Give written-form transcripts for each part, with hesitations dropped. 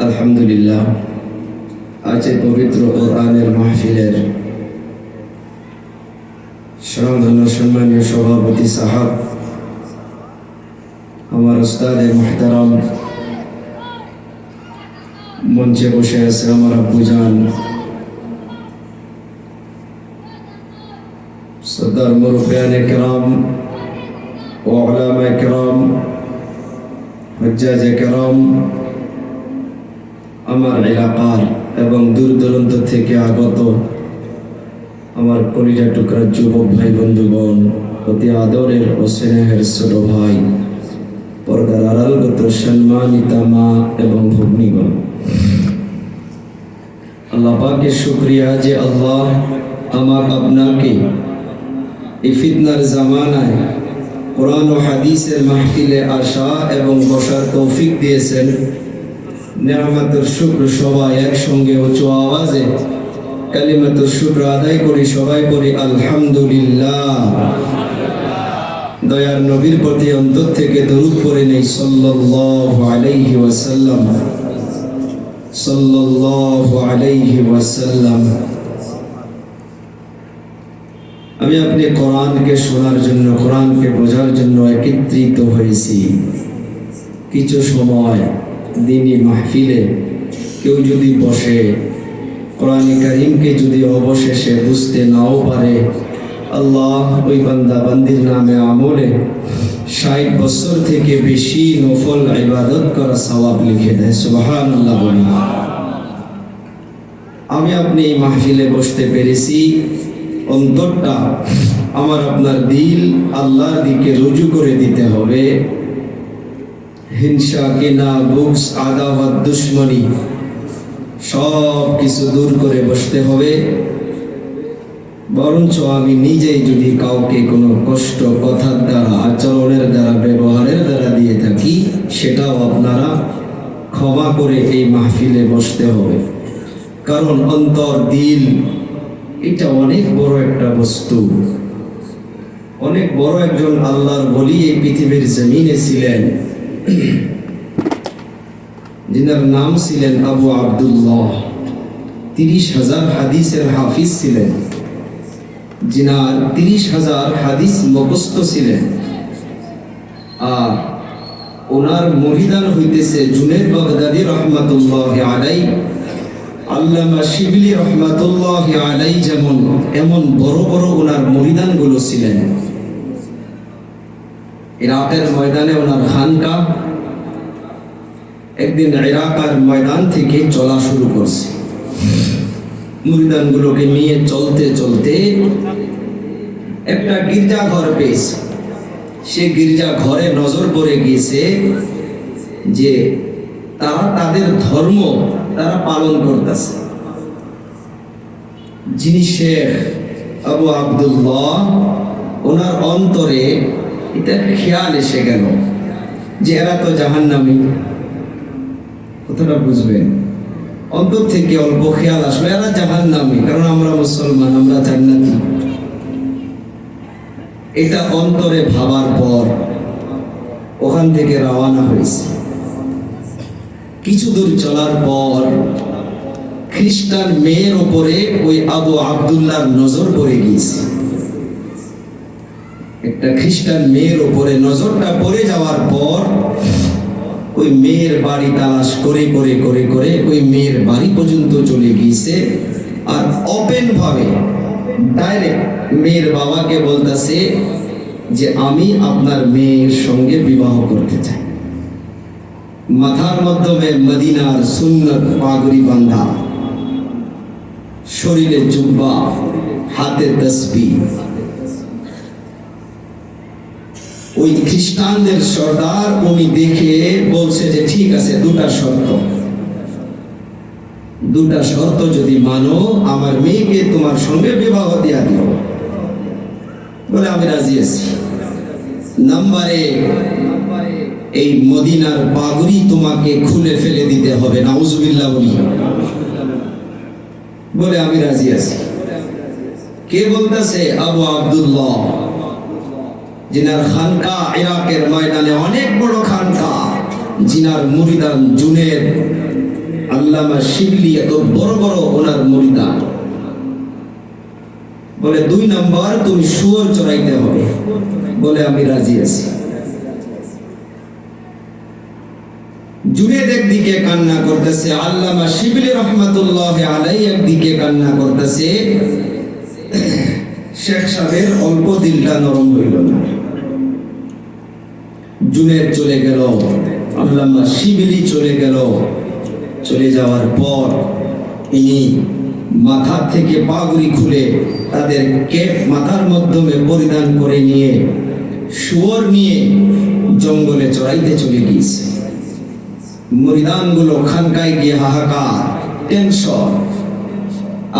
আলহামদুলিল্লাহ, আজ এই পবিত্র কোরআনের মাহফিলের স্বনামধন্য সম্মানীয় সভাপতি সাহাব, আমার উস্তাদে মুহতারাম, মঞ্চে বসে আছে আমার আব্বুজান, সরদার মুরব্বিয়ানে কেরাম ও উলামায়ে কেরাম, হুজ্জাজে কেরাম, আমার এলাকার এবং দূর দূরান্ত থেকে আগত আমার কলিজা টুকরার যুবক ভাই বন্ধুগণ, অতি আদরের ও স্নেহের ছোট ভাই, পর্দার আড়ালগত সম্মানিতা মা এবং ভগ্নীগণ, আল্লাহ পাকের শুকরিয়া যে আল্লাহ আমার আপনাকে এই ফিতনার জামানায় কোরআন ও হাদিসের মাহফিলে আসা এবং বসার তৌফিক দিয়েছেন। নিয়ামতের শুকর সবাই একসঙ্গে উঁচু আওয়াজে কালিমাতুর শুকর আদায় করি, সবাই করি আলহামদুলিল্লাহ। দয়ার নবীর প্রতি অন্তর থেকে দরুদ পড়ে নেই সাল্লাল্লাহু আলাইহি ওয়াসাল্লাম, সাল্লাল্লাহু আলাইহি ওয়াসাল্লাম। আমি আপনি কোরআনকে শোনার জন্য, কোরআনকে বোঝার জন্য একত্রিত হয়েছি। কিছু সময় দিনী মাহফিলে কেউ যদি বসে, কোরআন কারীমকে যদি অবশেষে বুঝতে নাও পারে, আল্লাহ ওই বান্দা বান্দির নামে আমলে ৬০ বছর থেকে বেশি নফল ইবাদত করা সওয়াব লিখে দেয়। সুবহানাল্লাহ বলি। আমি আপনি এই মাহফিলে বসতে পেরেছি, অন্তরটা আমার আপনার দিল আল্লাহর দিকে রুজু করে দিতে হবে। হিংসা, কিনা, বুগস, আদাওয়াত, দুশমনি সব কিছু দূর করে বসতে হবে। বরঞ্চ আমি নিজেই যদি কাউকে কোনো কষ্ট কথার দ্বারা, আচরণের দ্বারা, ব্যবহারের দ্বারা দিয়ে থাকি, সেটাও আপনারা ক্ষমা করে এই মাহফিলে বসতে হবে। কারণ অন্তর, দিল এটা অনেক বড় একটা বস্তু। অনেক বড় একজন আল্লাহর ওলি এই পৃথিবীর জমিনে ছিলেন, যিনার নাম ছিলেন আবু আব্দুল্লাহ। ৩০,০০০ হাদিসের হাফিজ ছিলেন, যিনার ৩০,০০০ হাদিস মুখস্থ ছিলেন। আর ওনার মুরিদান হইতেছে জুনেদ বাগদাদি রহমাতুল্লাহি আলাইহি, আল্লামা শিবলি রহমাতুল্লাহি আলাইহি, যেমন এমন বড় বড় ওনার মুরিদানগুলো ছিলেন। ইরাকের ময়দানে ওনার খানকা একদিন ইরাকের ময়দান থেকে চলা শুরু করছে। মুরিদানগুলোকে নিয়ে চলতে চলতে একটা গির্জা ঘর পেয়েছে। সে গির্জা ঘরে নজর পড়ে গিয়েছে যে তারা তাদের ধর্ম তারা পালন করতেছে। যিনি শেখ আবু আব্দুল্লাহ, ওনার অন্তরে এটা খেয়াল এসে গেল যে এরা তো জাহান্নামী। কথাটা বুঝবেন, অন্তর থেকে অল্প খেয়াল আসলো এরা জাহান্নামী, কারণ আমরা মুসলমান, আমরা জান্নাতি। এটা অন্তরে ভাবার পর ওখান থেকে রওনা হয়েছে। কিছু দূর চলার পর খ্রিস্টান মেয়ের উপরে ওই আবু আব্দুল্লাহর নজর পড়ে গিয়েছে। একটা খ্রিস্টান মেয়ের উপরে নজরটা পড়ে যাওয়ার পর ওই মেয়ের বাড়ি তালাশ করে করে করে করে ওই মেয়ের বাড়ি পর্যন্ত চলে গিয়েছে। আর ওপেন ভাবে ডাইরেক্ট মেয়ের বাবাকে বলতেছে যে আমি আপনার মেয়ের সঙ্গে বিবাহ করতে চাই। মাথার মাধ্যমে মদিনার সুন্নত পাগড়ি বাঁধা, শরীরে জুব্বা, হাতে তসবিহ। ওই খ্রিস্টানদের সর্দার উনি দেখে বলছে যে ঠিক আছে, দুটা শর্ত যদি মানো, আমার মেয়েকে তোমার সঙ্গে বিবাহ দিয়া দিও। বলে আমি রাজি আছি। নাম্বার ১, এই মদিনার পাগড়ি তোমাকে খুলে ফেলে দিতে হবে। নাউজুবিল্লাহ বলি। বলে আমি রাজি আছি। কে বলতেছে? আবু আব্দুল্লাহ, जिनार खानका इराकेर मैदाने अनेक बड़ो खानका, जिनार मुरिदान जुनेद আল্লামা শিবলি এত বড় বড় ওনার মুরিদান। বলে 2 নাম্বার তুমি শুয়োর চড়াইতে হবে। বলে আমি রাজি আছি। জুনেদ একদিকে কান্না করতেছে, আল্লামা শিবলি রহমাতুল্লাহ আলাইহি একদিকে কান্না করতেছে। শেখ সাহেবের অল্প দিলটা নরম হইল না। জুনেদ চলে গেল, আল্লামা শিবলি চলে গেল। চলে যাওয়ার পর ইনি মাথা থেকে পাগড়ি খুলে তাদের ক্যাপ মাথার মাধ্যমে পরিধান করে নিয়ে শুয়োর নিয়ে জঙ্গলে চড়াইতে চলে গিয়েছে। মুরিদানগুলো খানকায় গিয়ে হাহাকার, টেনশন।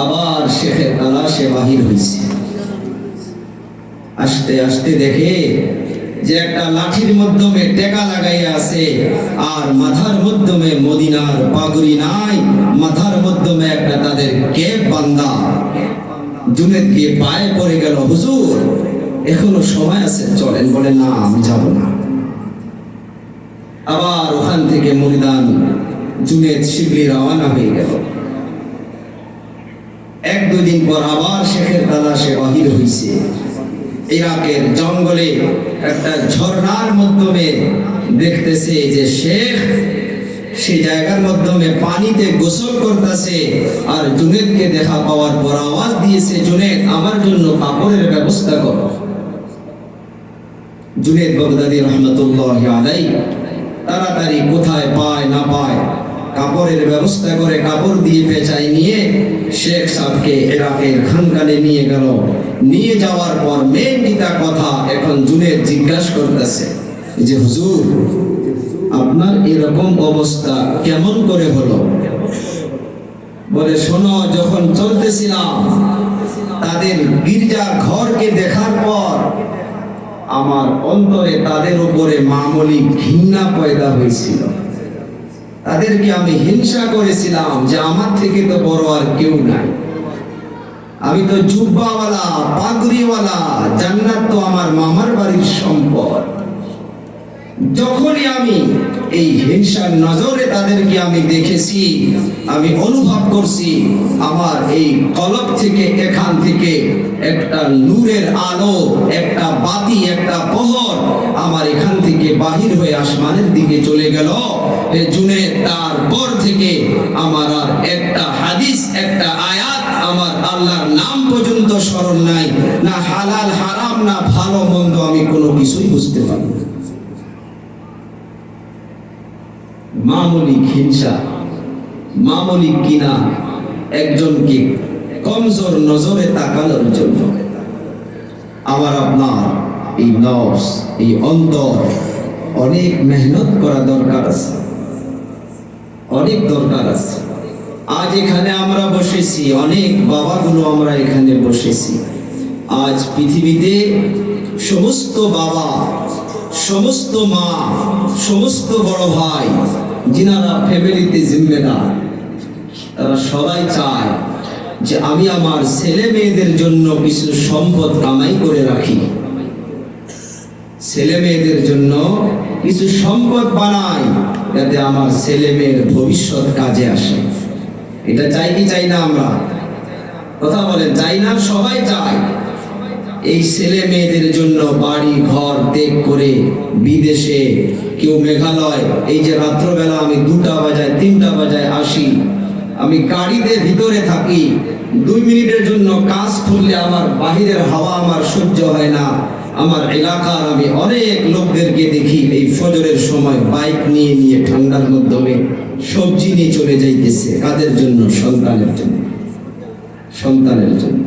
আবার শেখের তালাশে বাহির হয়েছে। আস্তে আস্তে দেখে যে একটা লাঠির মাধ্যমে টেকা লাগাইয়া আছে, আর মাথার মাধ্যমে মদিনার পাগড়ি নাই, মাথার মাধ্যমে একটা তাদের ক্যাপ বান্ধা। জুনেদ গিয়ে পায়ে পড়ে গেল, হুজুর এখনো সময় আছে, চলেন। বলে না, আমি যাব না। আবার ওখান থেকে মুরিদান জুনেদ শিবলি রওনা হয়ে গেল। 1-2 দিন পর আবার শেখের তালাশে বাহির হইছে। ইরাকের জঙ্গলে একটা ঝর্ণার মাধ্যমে দেখতেছে যে শেখ সেই জায়গার মাধ্যমে পানিতে গোসল করতেছে। আর জুনেদকে দেখা পাওয়ার পর আওয়াজ দিয়েছে, জুনেদ আমার জন্য কাপড়ের ব্যবস্থা করো। জুনেদ বাগদাদী রহমতুল্লাহ আলাইহি তাড়াতাড়ি কোথায় পায় না পায় কাপড়ের ব্যবস্থা করে কাপড় দিয়ে পেঁচাই নিয়ে শেখ সাহেবকে ইরাকের খানকানে নিয়ে গেল। নিয়ে যাওয়ার পর মেন কিতা কথা এখন জুনেদ জিজ্ঞাসা করতেছে যে হুজুর আপনার এরকম অবস্থা কেমন করে হলো? বলে শোনো, যখন চলতেছিলাম তাদের গির্জা ঘরকে দেখার পর আমার অন্তরে তাদের উপরে মামুলি ঘৃণা পয়দা হয়েছিল। তাদেরকে আমি হিংসা করেছিলাম যে আমার থেকে তো বড় আর কেউ নাই। আমি তো জুব্বাওয়ালা, পাগড়িওয়ালা, জান্নাত তো আমার মামার বাড়ির সম্পদ। যখনই আমি এই হিংসার নজরে তাদেরকে আমি দেখেছি, আমি অনুভব করছি আমার এই কলব থেকে, এখান থেকে একটা নূরের আলো, একটা বাতি, একটা প্রহর আমার এখান থেকে বাহির হয়ে আসমানের দিকে চলে গেল। জুনেদ তারপর থেকে আমার আর একটা হাদিস, একটা আয়াত, আমার আল্লাহর নাম পর্যন্ত স্মরণ নাই, না হালাল হারাম, না ভালো মন্দ, আমি কোনো কিছুই বুঝতে পারি না। মামুলি হিংসা, মামুলি কিনা একজনকে কমজোর নজরে তাকানোর জন্য আমার আপনার এই নফস, এই অন্তর অনেক মেহনত করা দরকার আছে, অনেক দরকার আছে। আজ এখানে আমরা বসেছি, অনেক বাবাগুলো আমরা এখানে বসেছি। আজ পৃথিবীতে সমস্ত বাবা, সমস্ত মা, সমস্ত বড় ভাই যিনারা ফ্যামিলিতে জিম্মেদার, তারা সবাই চায় যে আমি আমার ছেলে মেয়েদের জন্য কিছু সম্পদ কামাই করে রাখি, ছেলে মেয়েদের জন্য কিছু সম্পদ বানাই, যাতে আমার ছেলে মেয়ের ভবিষ্যৎ কাজে আসে। এটা চাই কি চাই না? আমরা কথা বলেন, চাই না? সবাই চায়। এই ছেলে মেয়েদের জন্য বাড়ি ঘর ত্যাগ করে বিদেশে, কেউ মেঘালয়, এই যে রাত্রবেলা আমি 2টা বাজায় 3টা বাজায় আসি, আমি গাড়িতে ভিতরে থাকি, 2 মিনিটের জন্য কাজ খুললে আমার বাহিরের হাওয়া আমার সহ্য হয় না। আমার এলাকার আমি অনেক লোকদেরকে দেখি এই ফজরের সময় বাইক নিয়ে নিয়ে ঠান্ডার মাধ্যমে সবজি নিয়ে চলে যাইতেছে। কাদের জন্য? সন্তানের জন্য, সন্তানের জন্য।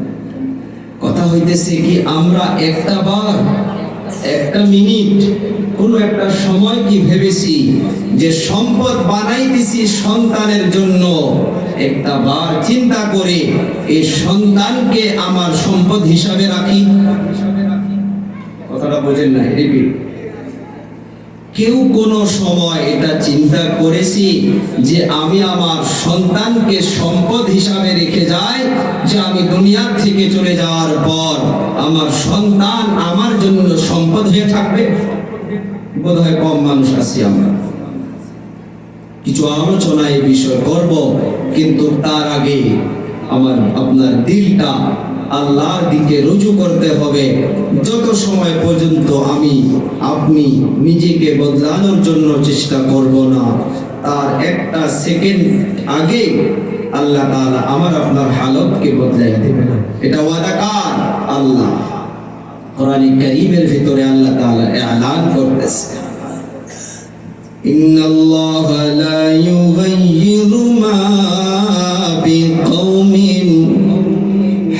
কথা হইতেছে কি, আমরা একটা বার, একটা মিনিট, কোনো একটা সময় কি ভেবেছি যে সম্পদ বানাইতেছি সন্তানের জন্য? একটা বার চিন্তা করে এই সন্তানকে আমার সম্পদ হিসাবে রাখি। কথাটা বোঝেন না? রিপিট। কেউ কোনো সময় এটা চিন্তা করেছি যে আমি আমার সন্তানকে সম্পদ হিসাবে রেখে যাই, যে আমি দুনিয়ার থেকে চলে যাওয়ার পর আমার সন্তান আমার জন্য সম্পদ হয়ে থাকবে? বোধহয় কম মানুষ আছি আমরা। কিছু আলোচনা এই বিষয় করব, কিন্তু তার আগে আপনার দিলটা আল্লাহর দিকে রুজু করতে হবে। যত সময় পর্যন্ত আপনি নিজেকে বদলানোর জন্য চেষ্টা করব না, তার একটা সেকেন্ড আগে আল্লাহ তাআলা আপনার হালতকে বদলাইয়া দেবেন। এটা ওয়াদা কার? আল্লাহ। কোরআনে কারীমের ভিতরে আল্লাহ তাআলা এলান করতেছে, ইন্নাল্লাহা লা ইউগাইয়িরু মা বিকওমিন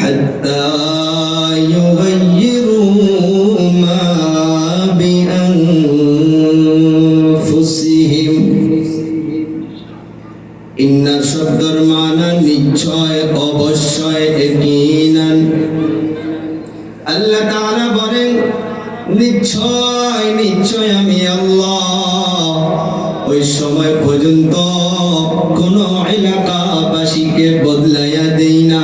হাত্তা ইউগাইয়িরু মা বিআনফুসিহিম। ইন্না শব্দের মানা নিশ্চয়, অবশ্যই, ইয়াকিনান। আল্লাহ তাআলা বলেন, নিশ্চয় নিশ্চয় আমি আল্লাহ ওই সময় পর্যন্ত কোন এলাকাবাসীকে বদলাইয়া দেই না,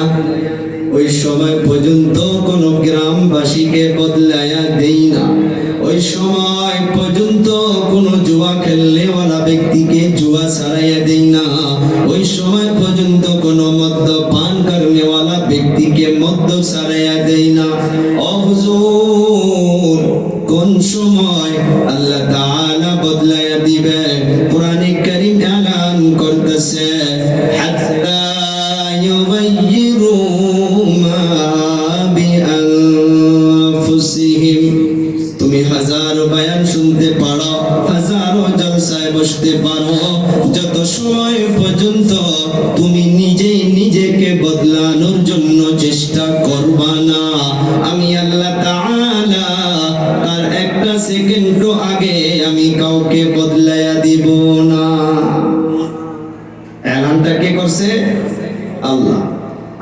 ওই সময় পর্যন্ত কোন গ্রামবাসীকে বদলাইয়া দেই না, ওই সময় পর্যন্ত কোন জুয়া খেলনেওয়ালা ব্যক্তিকে জুয়া ছাড়াইয়া দেই না, ওই সময় পর্যন্ত কোন মদ্যপান করনেওয়ালা ব্যক্তিকে মদ্য ছাড়াইয়া দেই না। ও হুজুর, কোন সময় আল্লাহ তাআলা বদলাইয়া দিবে? কোরআনে কারীম এলান করতেছে, হাত্তা ইউগাইয়িরু মা বিআনফুসিহিম। তুমি হাজারো বয়ান শুনতে পারো, হাজারো জলসায় বসতে পারো, যত সময় পর্যন্ত তুমি নিজেই নিজেকে বদলানোর জন্য চেষ্টা করবা না, আমি আল্লাহ তাআলা তার একটা সেকেন্ড আগে আমি কাউকে বদলাইয়া দিব না। এলানটা কে করছে? আল্লাহ।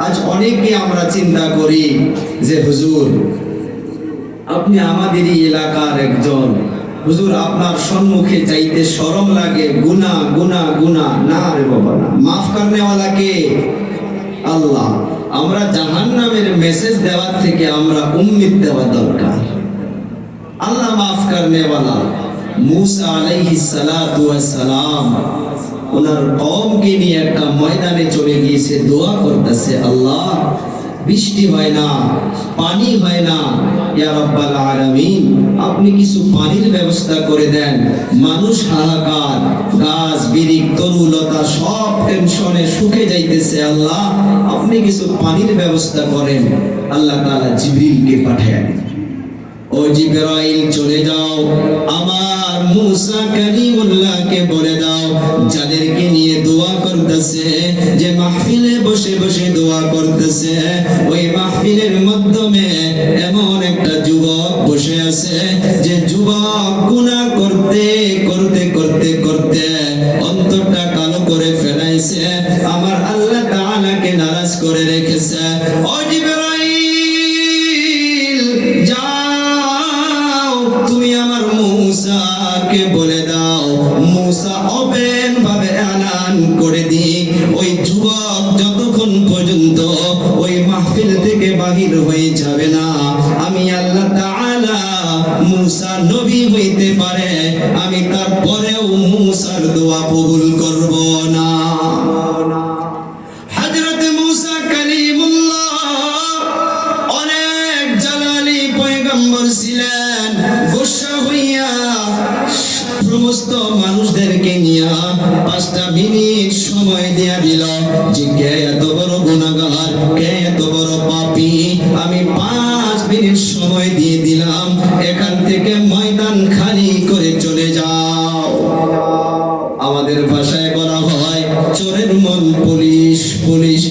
আজ অনেকে আমরা চিন্তা করি যে হুজুর আপনি আমাদেরই এলাকার একজন, হুজুর আপনার সম্মুখে চাইতে শরম লাগে, গুনাহ গুনাহ গুনাহ। না রে বাবা না, মাফ করনেওয়ালা কে? আল্লাহ। আমরা জাহান্নামের মেসেজ দেওয়ার থেকে আমরা উম্মিদ দেওয়া দরকার। আল্লাহ মাফ করনেওয়ালা। মুসা আলাইহিস সালাতু ওয়াস সালাম ওনার কওমকে নিয়ে একটা ময়দানে চলে গিয়েছে, দোয়া করতেছে, আল্লাহ বৃষ্টি হয় না, পানি হয় না, ইয়া রাব্বাল আলামিন আপনি কিছু পানির ব্যবস্থা করে দেন। মানুষ হাহাকার, গাছ বিরিক তরুলতা সব টেনশনে শুকে যাইতেছে, আল্লাহ আপনি কিছু পানির ব্যবস্থা করেন। আল্লাহ তাআলা জিবরিলকে পাঠায়, ও জিবরাইল চলে যাও, আমার মুসা কালিমুল্লাহকে বলে দাও, যাদেরকে নিয়ে দোয়া করতেছে, যে মাহফিলে বসে বসে দোয়া করতেছে, ওই মাহফিলের মাধ্যমে এমন একটা যুবক বসে আছে, যে যুবক গুনাহ করতে করতে করতে করতে অন্তরটা কালো করে ফেলাইছে, আমার আল্লাহ তাআলাকে নারাজ করে রেখেছে। ও জিবরাইল যাও, তুমি আমার মুসাকে বলে দাও, মুসা ওপেন ভাবে এলান করে দিক, ওই যুবক যতক্ষণ পর্যন্ত ওই মাহফিল থেকে বাহির হয়ে যাবে না, আমি আল্লাহ তাআলা মুসা নবী হইতে পারে, আমি তারপরেও মুসার দোয়া কবুল করব না। হযরত মুসা কালিমুল্লাহ অনেক জালালি পয়গম্বর ছিলেন, গোসা হইয়া সমস্ত মানুষদেরকে নিয়ে 5টা মিনিট সময় দিয়া দিল, যে কে এত বড় গুনাহগার, কে এত বড় পাপী, আমি 5 মিনিট সময় দিয়ে দিলাম, এখান থেকে ময়দান খালি করে চলে যাও। আমাদের ভাষায় বলা হয় চোরের মন পুলিশ, পুলিশ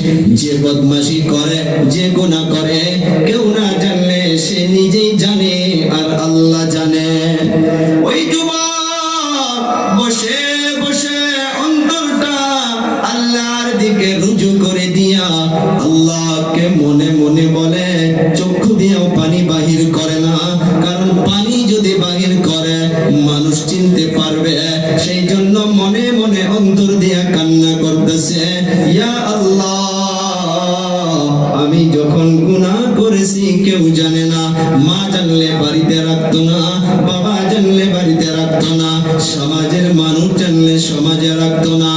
যে বদমাশি করে, যে গুনাহ করে, কেউ না জানলে সে নিজেই জানে আর আল্লাহ জানে। ওই যুবক বসে বসে অন্তরটা আল্লাহর দিকে রুজু করে দিয়া আল্লাহকে মনে মনে বলে, চক্ষু দিয়েও পানি বাহির করে না, কারণ পানি যদি বাহির করে মানুষ চিনতে পারবে, সেই জন্য মনে মনে অন্তর দিয়া কান্না করতেছে, ইয়া আল্লাহ আমি যখন গুনাহ করেছি কেউ জানে না, মা জানলে বাড়িতে রাখতো না, বাবা জানলে বাড়িতে রাখতো না, সমাজের মানুষ জানলে সমাজে রাখতো না,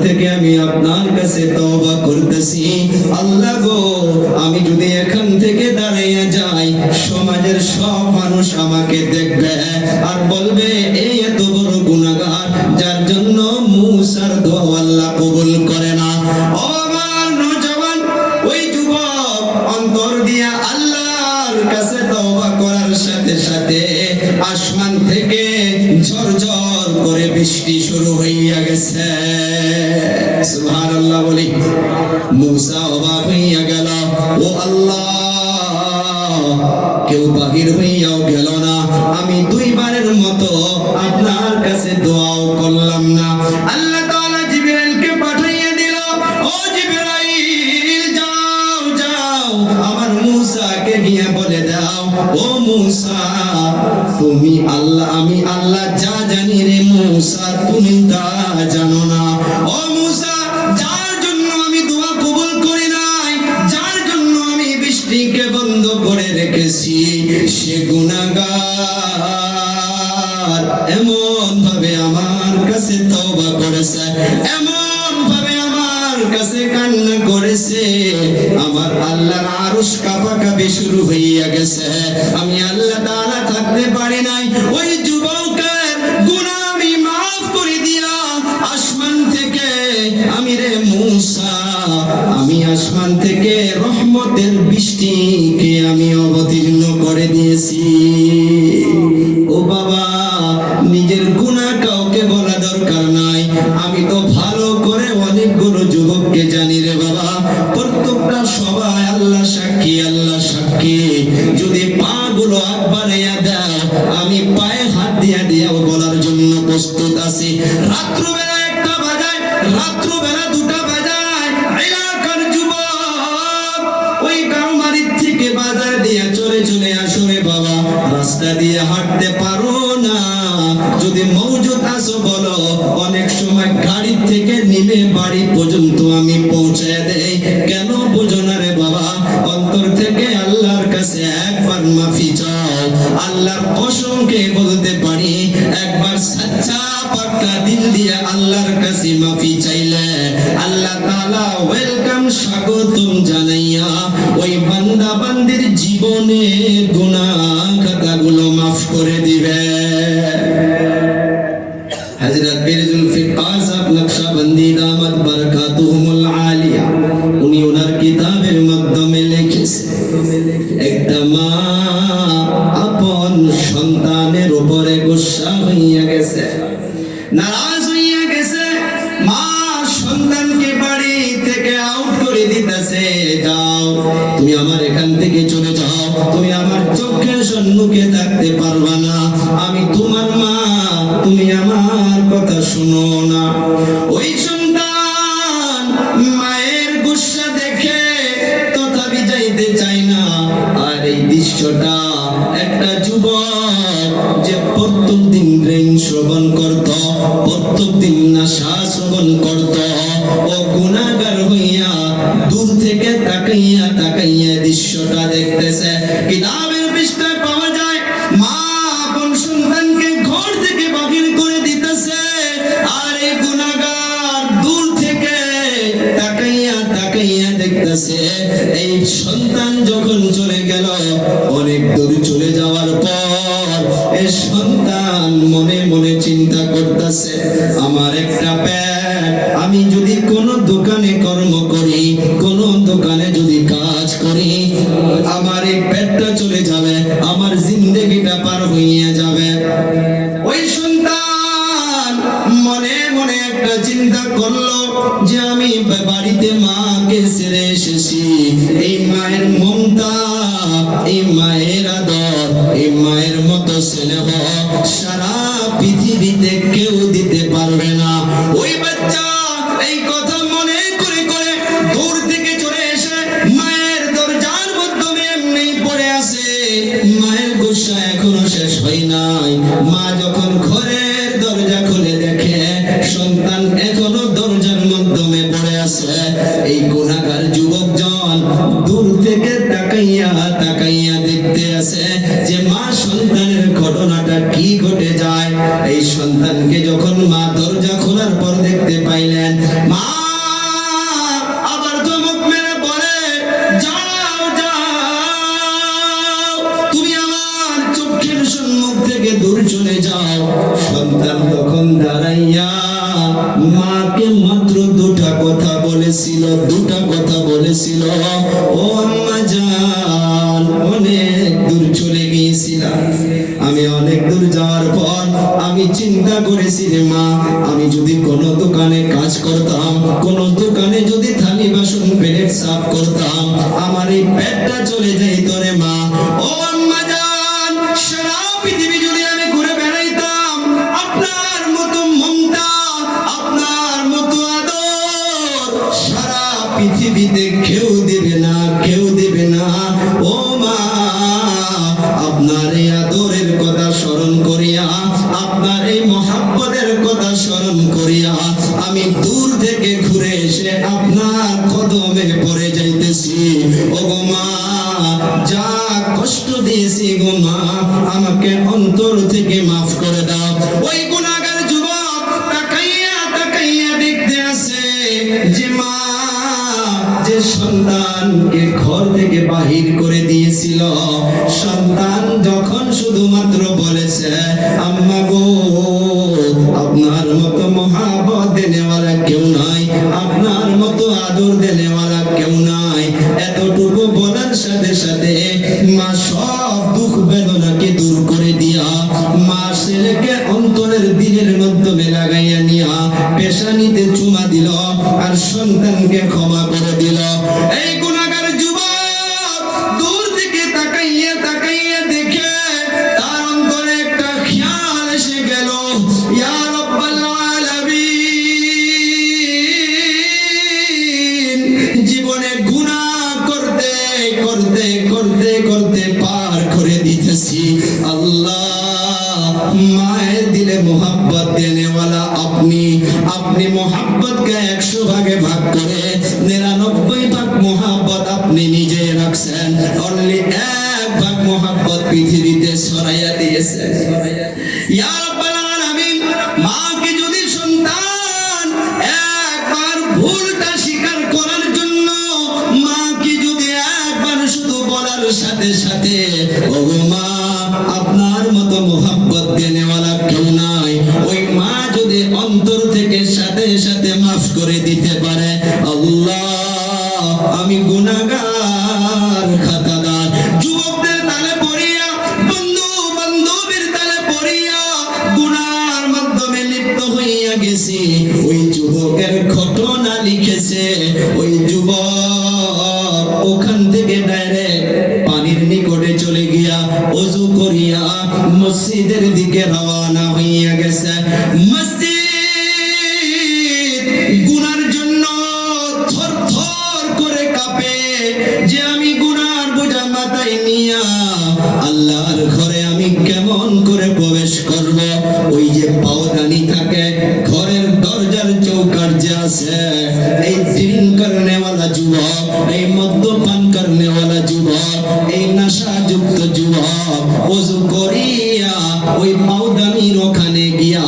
থেকে আমি আপনার কাছে তওবা করতেছি। আল্লাহ গো, আমি যদি এখান থেকে দাঁড়িয়ে যাই, সমাজের সব মানুষ আমাকে দেখবে আর বলবে এই এত বড় গুনাহগার যার জন্য মুসার দোয়া আল্লাহ কবুল করে না। ও আমার নওজওয়ান, ওই যুবক অন্তর দিয়া আল্লাহর কাছে তওবা করার সাথে সাথে আসমান থেকে ঝরঝর করে বৃষ্টি শুরু হইয়া গেছে। সুবহানাল্লাহ বলি। মুসা অবাক হইয়া গেল, ও আল্লাহ, কেউ বাহির হইয়াও গেল না, আমি দুইবারের মতো আপনার কাছে দোয়াও করলাম না। আল্লাহ তাআলা জিবরাইলকে পাঠিয়ে দিল, ও জিবরাইল, যাও যাও আমার মুসাকে গিয়ে বলে দাও, ও মুসা, তুমি আল্লাহ, আমি আল্লাহ যা জানি রে মুসা, তুমি তা জানো না। ও মুসা, যার জন্য আমি দোয়া কবুল করি নাই, যার জন্য আমি বৃষ্টিকে বন্ধ করে রেখেছি, সে গুনাহগার এমন ভাবে আমার কাছে তওবা করেছে, এমন ভাবে আমার কাছে কান্না করেছে, আমার আল্লাহর আরশ কাঁপাকাঁপি শুরু হইয়া গেছে। আমি আল্লাহ তাআলা থাকতে পারি নাই, ওই যুবকের গুনাহ আমি মাফ করে দিয়া আসমান থেকে আমি রে মুসা, আমি আসমান থেকে রহমতের বৃষ্টিকে আমি অবতীর্ণ করে দিয়েছি। ও বাবা, নিজের গুনাহ কাউকে বলা দরকার নাই। আমি তো ভালো করে অনেকগুলো যুবককে জানি রে বাবা, প্রত্যেকটা সবাই আল্লাহ সাক্ষী, আল্লাহ সাক্ষী, যদি পা গুলো হাত বাড়াইয়া দাও, আমি পায়ে হাত দিয়া দিয়াও বলার জন্য প্রস্তুত আছি। রাত্রবেলা একটা বাজায়, রাত্রবেলা দুটা বাজায়, এলাকার যুবক ওই গাঁওমারির থেকে বাজার দিয়ে চলে চলে আসো রে বাবা, রাস্তা দিয়ে হাঁটতে পারো না, যদি মওজুদ আসো বলো, অনেক সময় গাড়ি থেকে নেমে বাড়ি পর্যন্ত আমি পৌঁছে দেই। কেন বুঝো না রে বাবা? অন্তর থেকে আল্লাহর কাছে একবার মাফি চাও। আল্লাহর কসমকে বলতে পারি, একবার সচ্চা পাক্কা দিল দিয়ে আল্লাহর কাছে মাফি চাইলে আল্লাহ তাআলা ওয়েলকাম, স্বাগতম জানাইয়া ওই বান্দা বান্দির জীবনের গুনাহ খাতাগুলো মাফ করে দিবে। হযরত পীর জুলফিকার সাহেব নকশবন্দি দামাত বরকাতুহুমুল আলিয়া, উনি ওনার কিতাবের মাধ্যমে লিখেছেন, একটা মা আপন সন্তানের উপরে গোসা হইয়া গেছে, নারাজ হইয়া গেছে। মা সন্তানকে বাড়ি থেকে আউট করে দিতেছে, যাও তুমি আমার এখান থেকে চলে যাও, তুমি আমার চোখের সম্মুখে থাকতে পারবা না, আমি তোমার মা, তুমি আমার কথা শুনো না। ওই সন্তান মায়ের গুসা দেখে তথাপি যাইতে চায় না। আর এই দৃশ্যটা একটা যুবক যে প্রত্যেকদিন ঋণ শ্রবণ করত, প্রত্যেকদিন নেশা শ্রবণ করত, ও গুনাহগার হইয়া দূর থেকে তাকাইয়া তাকাইয়া দৃশ্যটা দেখতেছে। কিতাবের পৃষ্ঠায় পাওয়া যায়, মা আপন সন্তানকে ঘর থেকে বাহির করে দিতেছে, আর এই গুনাহগার দূর থেকে তাকাইয়া তাকাইয়া দেখতেছে। এই সন্তান যখন চলে গেল, অনেক দূর চলে যাওয়ার পর এই সন্তান মনে মনে চিন্তা করতেছে, আমার একটা পেট, আমি যদি কোনো দোকানে কর্ম করি, কোনো দোকানে যদি কাজ করি, আমার এই পেটটা চলে যাবে, আমার জিন্দেগিটা পার হইয়া যাবে। ওই সন্তান মনে মনে একটা চিন্তা করলো যে আমি বাড়িতে মাকে ছেড়ে এসেছি, এই মায়ের মমতা, এই মায়ের আদর, এই মায়ের মতো স্নেহ সারা পৃথিবীতে কেউ দিতে পারবে না। ওই বাচ্চা এই কথা মনে করে করে দূর থেকে চলে এসে মায়ের দরজার মাধ্যমে এমনি পড়ে আছে। মায়ের গুসা এখনো শেষ হয় নাই। মা যখন ঘরের দরজা খুলে দেখে সন্তান এখনো দরজার মাধ্যমে পড়ে আছে, এই গুনাহগার যুবকজন দূর থেকে তাকাইয়া তাকাইয়া দেখতে আছে যে মা সন্তানের ঘটনাটা কথা বলেছিল, দুটা কথা বলেছিল। ও আম্মা জান, অনেক দূর চলে গিয়েছিলাম। আমি অনেক দূর যাওয়ার পর আমি চিন্তা করেছি রে মা, আমি যদি কোনো দোকানে কাজ করতাম, কোনো দোকানে যদি থালি বাসন প্লেট সাফ করতাম, আমার এই পেটটা চলে যাইত রে মা। ও আম্মা জান, সারা পৃথিবী যদি আমি ঘুরে বেড়াইতাম, আপনার মতো মমতা, আপনার মতো আদর সারা পৃথিবীতে কেউ দেবে না, কেউ দেবে না। ও মা, আপনার এই আদরের কথা স্মরণ করিয়া, আপনার এই মহাব্বতের কথা স্মরণ করিয়া আমি দূর থেকে ঘুরে এসে আপনার কদমে পড়ে যাইতেছি। ও গো মা, যা কষ্ট দিয়েছি গো মা, আমাকে অন্তর থেকে মাফ করে দাও। ওই গুনাহগার যুবক তাকাইয়া তাকাইয়া দেখতে আছে যে মা যে সন্তানকে ঘর থেকে বাহির করে দিয়েছিল, সন্তান যখন শুধুমাত্র বলেছে আম্মা গো, আপনার মতো মহাব্বত দেনেওয়ালা কেউ নাই, আপনার মতো আদর দেনেওয়ালা কেউ নাই, এতটুকু বলার সাথে সাথে মা সব দুঃখ বেদনাকে দূর করে দিয়া মা ছেলেকে অন্তরের দিনের মাধ্যমে লাগাইয়া নিয়া পেশানিতে চুমা দিল আর সন্তানকে ক্ষমা করে দিল। এই গুনাহগার যুবক দূর থেকে তাকাইয়া তাকাইয়া দেখে তার অন্তরে একটা খেয়াল এসে গেল, ইয়া রাব্বাল আলামিন, জীবনে গুনাহ করতে করতে করতে করতে পার করে দিতেছি। আল্লাহ, মায়ের দিলে মোহাব্বত দেনেওয়ালা আপনি, আপনি মোহাব্বতকে 100 ভাগে ভাগ করে 99 ভাগ মোহাব্বত আপনি নিজে রাখছেন, অনলি 1 ভাগ মোহাব্বত পৃথিবীতে ছড়াইয়া দিয়েছেন। ইয়া রাব্বাল আলামিন, মাকে যদি সন্তান একবার ভুলটা স্বীকার করার জন্য, মাকে যদি একবার শুধু বলার সাথে সাথে ও মা আপনার মতো মোহাব্বত দেনেওয়ালা কেউ নাই, ওই মা যদি অন্তর থেকে সাথে সাথে মাফ করে দিতে পারে, আল্লাহ আমি গুনাহগার খাতাদার। যুবকদের তালে পড়িয়া, বন্ধু বান্ধবের তালে পড়িয়া গুনার মাধ্যমে লিপ্ত হইয়া গেছি। ওই যুবকের ঘটনা লিখেছে, ওই যুবক ওখান থেকে ডাইরেক্ট পানির নিকটে চলে গিয়া ওযু করিয়া মসজিদের দিকে রওনা হইয়া গেছে। মসজিদ গুনার জন্য থরথর করে কাঁপে যে আমি গুনার বোঝা মাথায় নিয়া আল্লাহর ঘরে আমি কেমন করে প্রবেশ করব। ওই যে পাওদানি থাকে ঘরের দরজার চৌকাঠ যে আছে, এই ড্রিঙ্ক করনেওয়ালা যুবক, এই মদ্যপান করনেওয়ালা যুবক, এই নেশাযুক্ত যুবক ওযু করিয়া ওই পাওদানির ওখানে গিয়া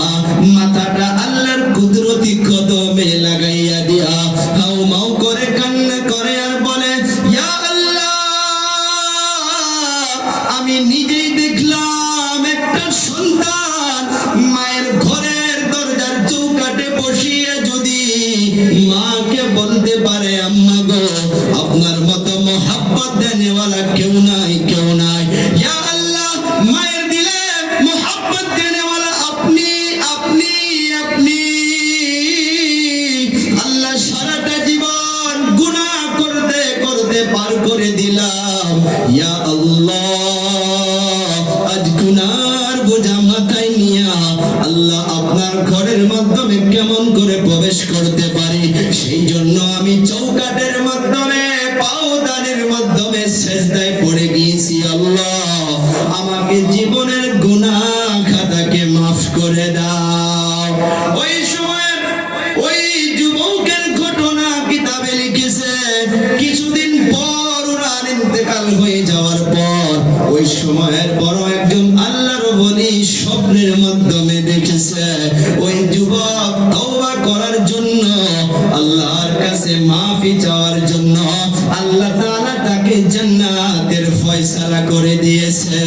মাথাটা আল্লাহর কুদরতি কদমে লাগাইয়া দিয়া হাউ মাউ করে কান্না করে আর বলে, ইয়া আল্লাহ, আমি নিজেই দেখলাম একটা সন্তান মায়ের ঘরের দরজার চৌকাঠে বসিয়ে যদি মাকে বলতে পারে আম্মা গো আপনার মতো মোহাব্বত দেনেওয়ালা কেউ নাই, কেউ নাই। ইয়া আল্লাহ, মায়ের দিলে মোহাব্বত দেনেওয়ালা আপনি, আপনি, আপনি। আল্লাহ, সারাটা জীবন গুনাহ করতে করতে পার করে দিলাম। ইয়া আল্লাহ, আজ গুনার বোঝা মাথায় নিয়া আল্লাহ আপনার ঘরের মাধ্যমে কেমন করে প্রবেশ করতে পারি, সেই জন্য আমি চৌকাঠের মাধ্যমে পাওদানের মাধ্যমে সেজদায় পড়ে গিয়েছি। আল্লাহ, আমাকে জীবনের গুনাহ খাতাকে মাফ করে দাও। ওই সময় ওই যুবকের ঘটনা কিতাবে লিখেছে, কিছুদিন পর ওনার ইন্তেকাল হয়ে যাওয়ার পর ওই সময়ের বড় একজন আল্লাহর ওলি স্বপ্নের মাধ্যমে দেখেছে ওই যুবক তওবা করার জন্য, আল্লাহর কাছে মাফি চাওয়ার জন্য আল্লাহ তাআলা তাকে জান্নাতের ফয়সালা করে দিয়েছে।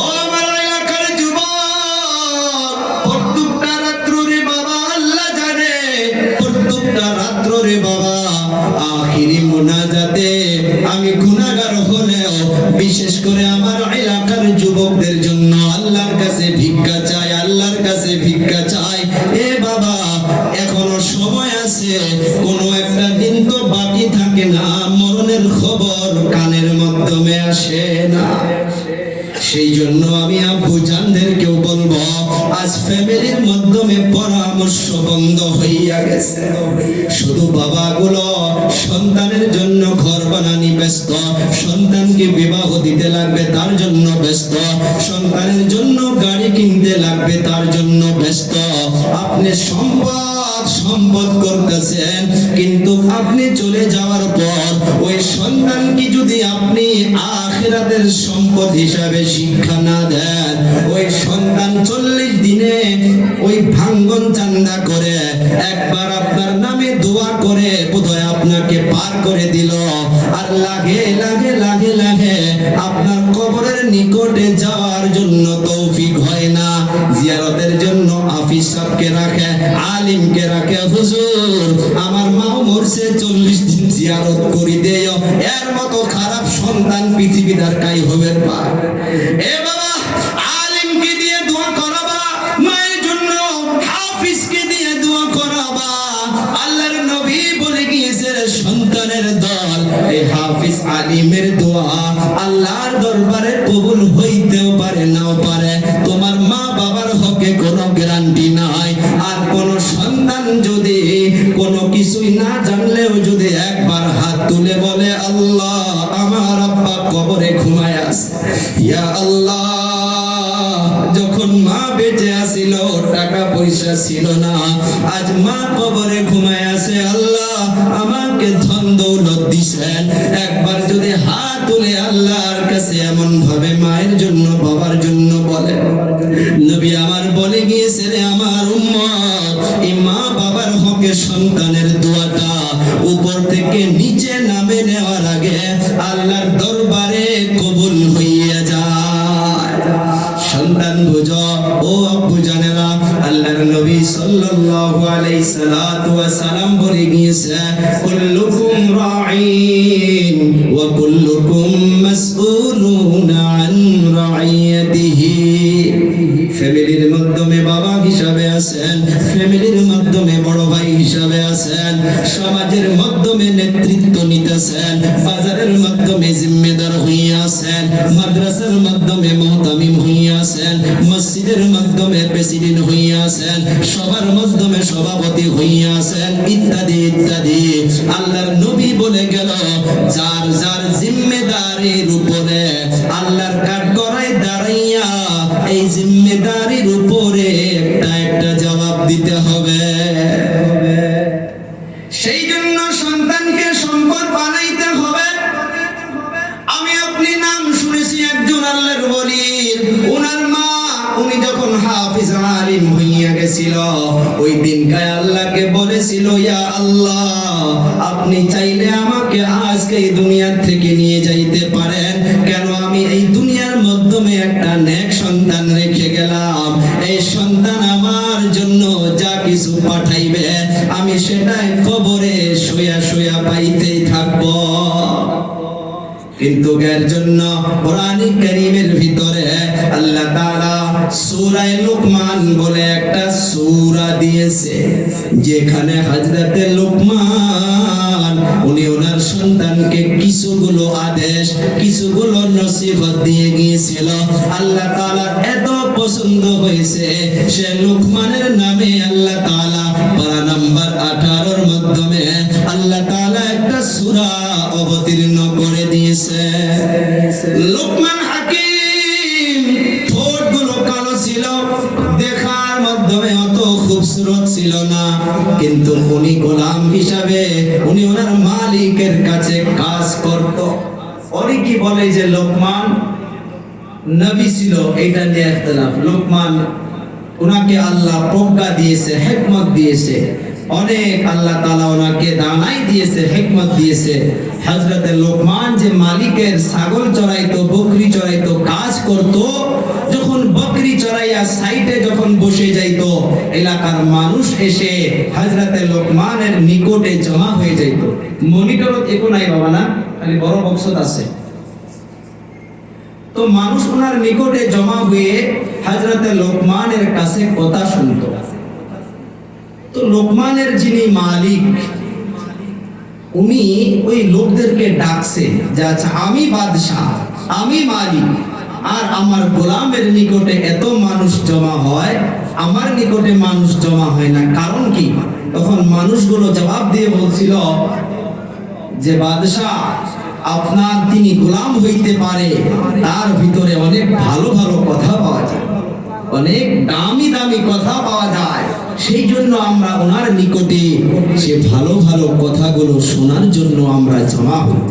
ও আমার এলাকার যুবক, প্রত্যেকটা রাত্রে বাবা আল্লাহ জানে, প্রত্যেকটা আখিরি মুনাজাতে আমি গুনাহগার হলেও বিশেষ করে আমার এলাকার যুবকদের জন্য আল্লাহর কাছে ভিক্ষা চাই, আল্লাহর কাছে ভিক্ষা চাই। এ বাবা, এখনো সময় আছে, কোনো একটা দিন তো বাকি থাকে না, মরণের খবর কানের মাধ্যমে আসে না। সেই জন্য আমি আব্বু জানদেরকেও বলবো, আজ ফ্যামিলির মাধ্যমে পরামর্শ বন্ধ হইয়া গেছে। শুধু বাবাগুলো সন্তানের জন্য ঘর বানানি ব্যস্ত, সন্তানকে বিবাহ দিতে লাগবে তার জন্য ব্যস্ত, সন্তানের জন্য গাড়ি কিনতে লাগবে তার জন্য ব্যস্ত। আপনি সম্পদ করতেছেন, কিন্তু আপনি চলে যাওয়ার পর ওই সন্তানকে যদি আপনি আখিরাতের সম্পদ হিসাবে শিক্ষা না দেন, ওই সন্তান 40 দিনে ওই ভাঙ্গন চান্দা করে একবার আপনার নামে দোয়া করে বোধহয় আপনাকে পার করে দিল, আর লাগে লাগে লাগে লাগে আপনার কবরের নিকটে যাওয়ার জন্য তৌফিক হয় না। জিয়ারতের জন্য হাফিজ সাহেবকে রাখে, আলিমকে রাখে, হুজুর আমার মাও মরছে 40 দিন জিয়ারত করি দেও, এর মতো খারাপ সন্তান পৃথিবীর আর কাই হবে পা। এ বাবা, আলিমকে দিয়ে দোয়া করাবা, মায়ের জন্য হাফিজকে দিয়ে দোয়া করাবা। আল্লাহর নবী বলে গিয়েছে, সন্তানের দল এই হাফিজ আলিমের দোয়া আল্লাহর দরবারে কবুল হইতেও পারে নাও পারে, তোমার মা বাবার হকে কোনো গ্যারান্টি নাই। আর কোন সন্তান যদি কোনো কিছুই না জানলেও যদি একবার হাত তুলে বলে, আল্লাহ আমার আব্বা কবরে ঘুমায় আছে, ইয়া আল্লাহ যখন মা বেঁচে আছিল টাকা পয়সা ছিল না, আজ মা কবরে ঘুমায় আছে, আল্লাহ আমাকে ধন দৌলত দিছেন, একবার যদি হাত তুলে আল্লাহর কাছে এমন ভাবে মায়ের জন্য বাবার জন্য বলে। নবী আমার বলে গিয়েছে, রে আমার উম্মত, এই মা বাবার হকে সন্তানের দোয়াটা উপর থেকে নিচে নামে নেওয়ার আগে আল্লাহর দরবারে কবুল হইয়া যায়। সন্তান বুঝো ও আব্বু জানেরা, আল্লাহর নবী সাল্লাল্লাহু আলাইহি সাল্লাতু ওয়া সালাম বলে গিয়েছে, কুল্লুকুম রাঈন ওয়া কুল্লুকুম মাসউলুন আন রাইয়াতিহি। ফ্যামিলির মাধ্যমে বাবা হিসাবে আছেন, ফ্যামিলির মাধ্যমে বড় ভাই হিসাবে আছেন, সমাজের মাধ্যমে নেতৃত্ব নিতেছেন, বাজারের মাধ্যমে জিম্মেদার হইয়া আছেন, মাদ্রাসার মাধ্যমে মুহতামিম হইয়া আছেন, মসজিদের মাধ্যমে প্রেসিডেন্ট হইয়া আছেন, সবার মাধ্যমে সভাপতি হইয়া আছেন, ইত্যাদি ইত্যাদি। আল্লাহর নবী বলে গেল, যার যার জিম্মেদারির উপরে আল্লাহর কাঠগড়ায় দাঁড়াইয়া এই জিম্মেদারির উপরে একটা একটা জবাব দিতে হবে। সেই জন্য সন্তানকে সম্পদ বানাইতে হবে। আমি আপনি নাম শুনেছি একজন আল্লাহর ওলির, ওনার মা উনি যখন হাফিজ আলিম হইয়া গেছিল, ওই দিনকায় আল্লাহকে বলেছিল, ইয়া আল্লাহ আপনি চাইলে আমাকে আজকে এই দুনিয়া থেকে নিয়ে যাইতে পারেন, কেন আমি এই দুনিয়ার মাধ্যমে একটা নেক সন্তান রেখে গেলাম, এই সন্তান আমার জন্য যা কিছু পাঠাইবে আমি সেটাই কবরে শুয়া শুয়া পাইতেই থাকবো। কিন্তু এর জন্য কোরআনে কারীমের ভিতরে আল্লাহ তাআলা সূরা লুকমান বলে একটা সূরা দিয়েছে, যেখানে হযরতে লুকমান উনি ওনার সন্তানকে কিছুগুলো আদেশ, কিছুগুলো নসিহত দিয়ে গিয়েছিল। আল্লাহ তাআলা এত পছন্দ হয়েছে, সে লুকমানের নামে আল্লাহ তাআলা পারা নাম্বার 18 এর মাধ্যমে আল্লাহ তাআলা একটা সূরা অবতীর্ণ করে দিয়েছে। লুকমান হাকিম, ঠোঁটগুলো কালো ছিল, দেখার মাধ্যমে অত খুবসুরত ছিল না, কিন্তু উনি গোলাম হিসাবে উনি ওনার মালিকের কাছে কাজ করত। অনেকে বলে যে লোকমান নবী ছিল, এটা নিয়ে ইখতিলাফ। লোকমান ওনাকে আল্লাহ প্রজ্ঞা দিয়েছে, হিকমত দিয়েছে, অনেক আল্লাহ তাআলা ওনাকে দানাই দিয়েছে, হিকমত দিয়েছে। হযরত লোকমান যে মালিকের ছাগল চড়াইতো, বকরি চড়াইতো, কাজ করত, যখন বকরি চড়াইয়া সাইডে যখন বসে যাইতো, এলাকার মানুষ এসে হযরত লোকমানের নিকটে জমা হয়ে যাইত। মনিটরত একো নাই বাবা, না খালি বড় বক্সত আছে। তো মানুষ ওনার নিকটে জমা হয়ে হযরত লোকমানের কাছে কথা শুনতো। তো লোকমানের যিনি মালিক, উনি ওই লোকদেরকে ডাকছে যে আচ্ছা আমি বাদশাহ, আমি মালিক, আর আমার গোলামের নিকটে এত মানুষ জমা হয়, আমার নিকটে মানুষ জমা হয় না, কারণ কি? তখন মানুষগুলো জবাব দিয়ে বলছিল যে বাদশাহ, আপনার তিনি গোলাম হইতে পারে, তার ভিতরে অনেক ভালো ভালো কথা পাওয়া যায়, অনেক দামি দামি কথা পাওয়া যায়, সেই জন্য আমরা ওনার নিকটে সে ভালো ভালো কথাগুলো শোনার জন্য আমরা জমা হই।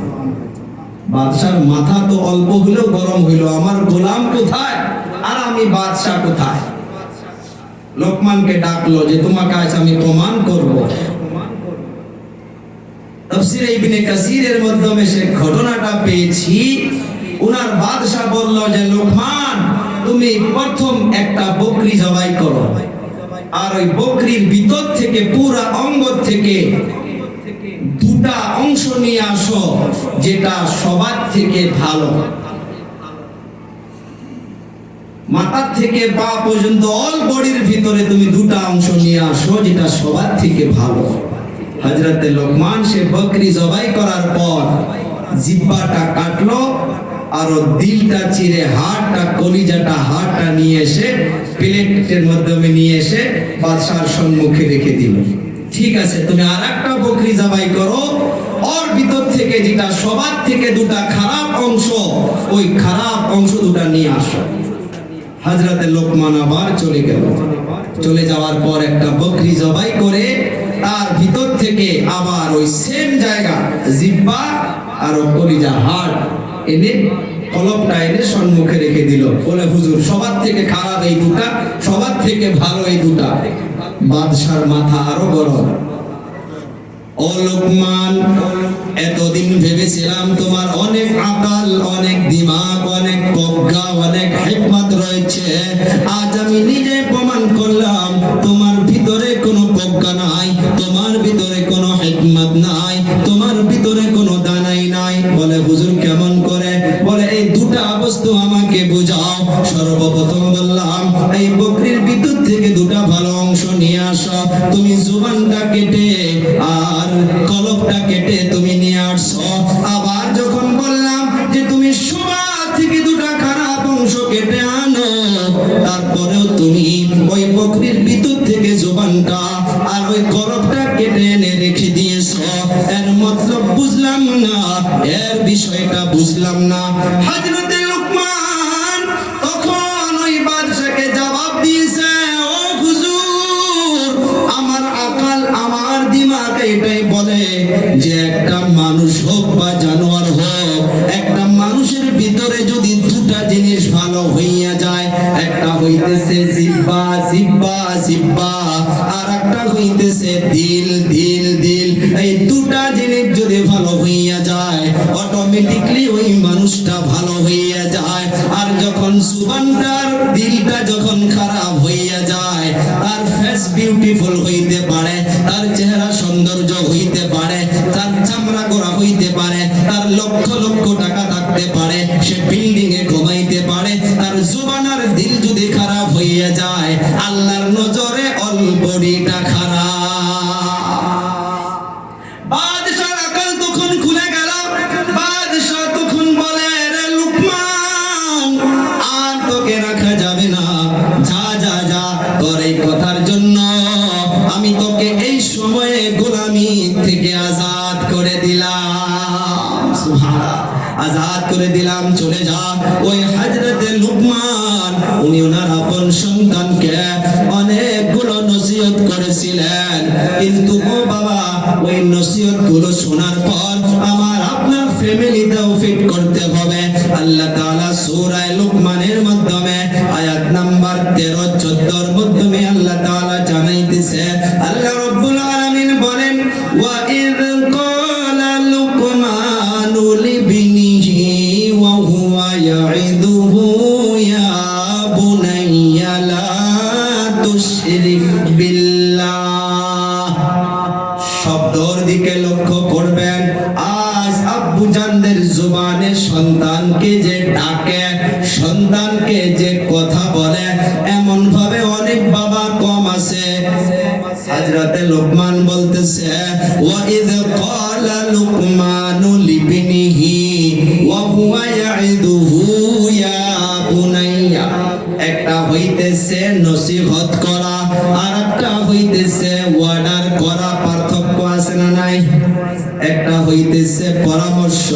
বাদশার মাথা তো অল্প হলেও গরম হইল, আমার গোলাম কোথায় আর আমি বাদশাহ কোথায়? লোকমানকে ডাকলো যে তোমাকে আজ আমি প্রমাণ করব। তাফসীরে ইবনে কাসিরের মাধ্যমে সে ঘটনাটা পেয়েছি। ওনার বাদশা বলল যে লোকমান, তুমি প্রথম একটা বকরি জবাই করো, আর ওই বকরির ভিতর থেকে পুরা অঙ্গ থেকে দুটা অংশ নিয়ে আসো, যেটা সবার থেকে ভালো, মাথা থেকে পা পর্যন্ত অল বডির ভিতরে তুমি দুটা অংশ নিয়ে আসো, যেটা সবার থেকে ভালো। হযরতে লোকমান সে বকরি জবাই করার পর জিহ্বাটা কাটলো, আর দিলটা চিরে হাড়টা, কলিজাটা, হাড়টা নিয়ে এসে প্লেটের মাধ্যমে নিয়ে এসে বাদশার সম্মুখে রেখে দিল। ঠিক আছে, তুমি আরেকটা বকরি জবাই করো, ওর ভিতর থেকে যেটা সবার থেকে দুটা খারাপ অংশ, ওই খারাপ অংশ দুটা নিয়ে আসো। হযরতে লোকমান আবার চলে গেল। চলে যাওয়ার পর একটা বকরি জবাই করে তার ভিতর থেকে আবার ওই সেম জায়গা জিহ্বা আর কলিজা, হাড় এনে কলবটা এনে সম্মুখে রেখে দিল। বলে হুজুর, সবার থেকে খারাপ এই দুটা, সবার থেকে ভালো এই দুটা। বাদশার মাথা আরো গরম। ও লোকমান, এতদিন ভেবেছিলাম তোমার অনেক আকাল, অনেক দিমাগ, অনেক প্রজ্ঞা, অনেক হিকমত রয়েছে। আজ আমি নিজে প্রমাণ করলাম তোমার ভিতরে কোনো প্রজ্ঞা নাই, তোমার ভিতরে কোনো হিকমত নাই, তোমার ভিতরে কোনো দানাই নাই। বলে হুজুর কেমন করে? বলে এই দুটা বস্তু আমাকে বুঝাও। সর্বপ্রথম বললাম এই বকরির ভিতর থেকে দুটা ভালো অংশ নিয়ে আসো, তুমি জুবানটা কেটে আর কলবটা কেটে তুমি নিয়ে আসছো। আবার যখন বললাম যে তুমি সুবা থেকে দুটা খারাপ অংশ কেটে আনো, তারপরেও তুমি ওই বকরির ভিতর থেকে জুবানটা আর ওই কলবটা কেটে এনে রেখে দিয়েছো। এর মতলব বুঝলাম না, এর বিষয়টা বুঝলাম না। হযরতে লোকমান তখন ওই বাদশাকে জবাব দিয়েছে, ও হুজুর, আমার আকাল, আমার দিমাগ এটাই বলে যে একটা মানুষ হোক বা জানোয়ার হোক, একটা মানুষের ভিতরে যদি দুটা জিনিস ভালো হইয়া যায়, একটা হইতেছে জিহ্বা, জিহ্বা, জিহ্বা, আর একটা হইতেছে দিল, দিল, দিল। এই দুটা জিনিস যদি ভালো হইয়া যায়, অটোমেটিকলি ওই মানুষটা ভালো হইয়া যায়। আর যখন জুবানটার, দিলটা যখন খারাপ হইয়া যায়, তার ফেস বিউটিফুল হইতে পারে, তার চেহারা সৌন্দর্য হইতে পারে, তার চামড়া গোড়া হইতে পারে, তার লক্ষ লক্ষ টাকা থাকতে পারে, সে বিল্ডিং এ ঘুমাইতে পারে, তার জুবান আর দিল যদি খারাপ হইয়া যায়, আল্লাহর নজরে অল বডিটা খারাপ। বাদশার আকাল তখন খুলে গেল। বাদশাহ তখন বলে, রে লোকমান, আর তোকে রাখা যাবে না, যা যা যা, তোর এই কথার জন্য আমি তোকে এই সময়ে গোলামি থেকে আজাদ করে দিলাম। সুবহানাল্লাহ, আজাদ করে দিলাম, চলে যা। ওই হযরতে লোকমান উনি ওনার আপন সন্তানকে অনেকগুলো নসিহত করেছিলেন, কিন্তু ও বাবা, ওই নসিহত গুলো শোনার পর আমার আপনার ফ্যামিলিতেও ফিট করতে হবে। আল্লাহ তাআলা সূরা লোকমানের মাধ্যমে আয়াত নাম্বার 13-14 মাধ্যমে আল্লাহ তাআলা জানাইতেছে, আল্লাহ রাব্বুল আলামিন দিকে লক্ষ্য করবেন। আজ আব্বু জানদের জুবানে সন্তানকে যে ডাকে, সন্তানকে যে কথা বলে, এমন ভাবে অনেক বাবা কম আছে। হযরতে লুকমান বলতেছে, ওয়া ইয ক্বালা লুকমানু লিবনিহি ওয়া হুয়া ইয়াইদুহু ইয়া বুনাইয়া। একটা হইতেছে নসিহত করা, আর একটা হইতেছে ওয়ার্ডার করা। পার্থক্য আছে না নাই? একটা হইতেছে পরামর্শ,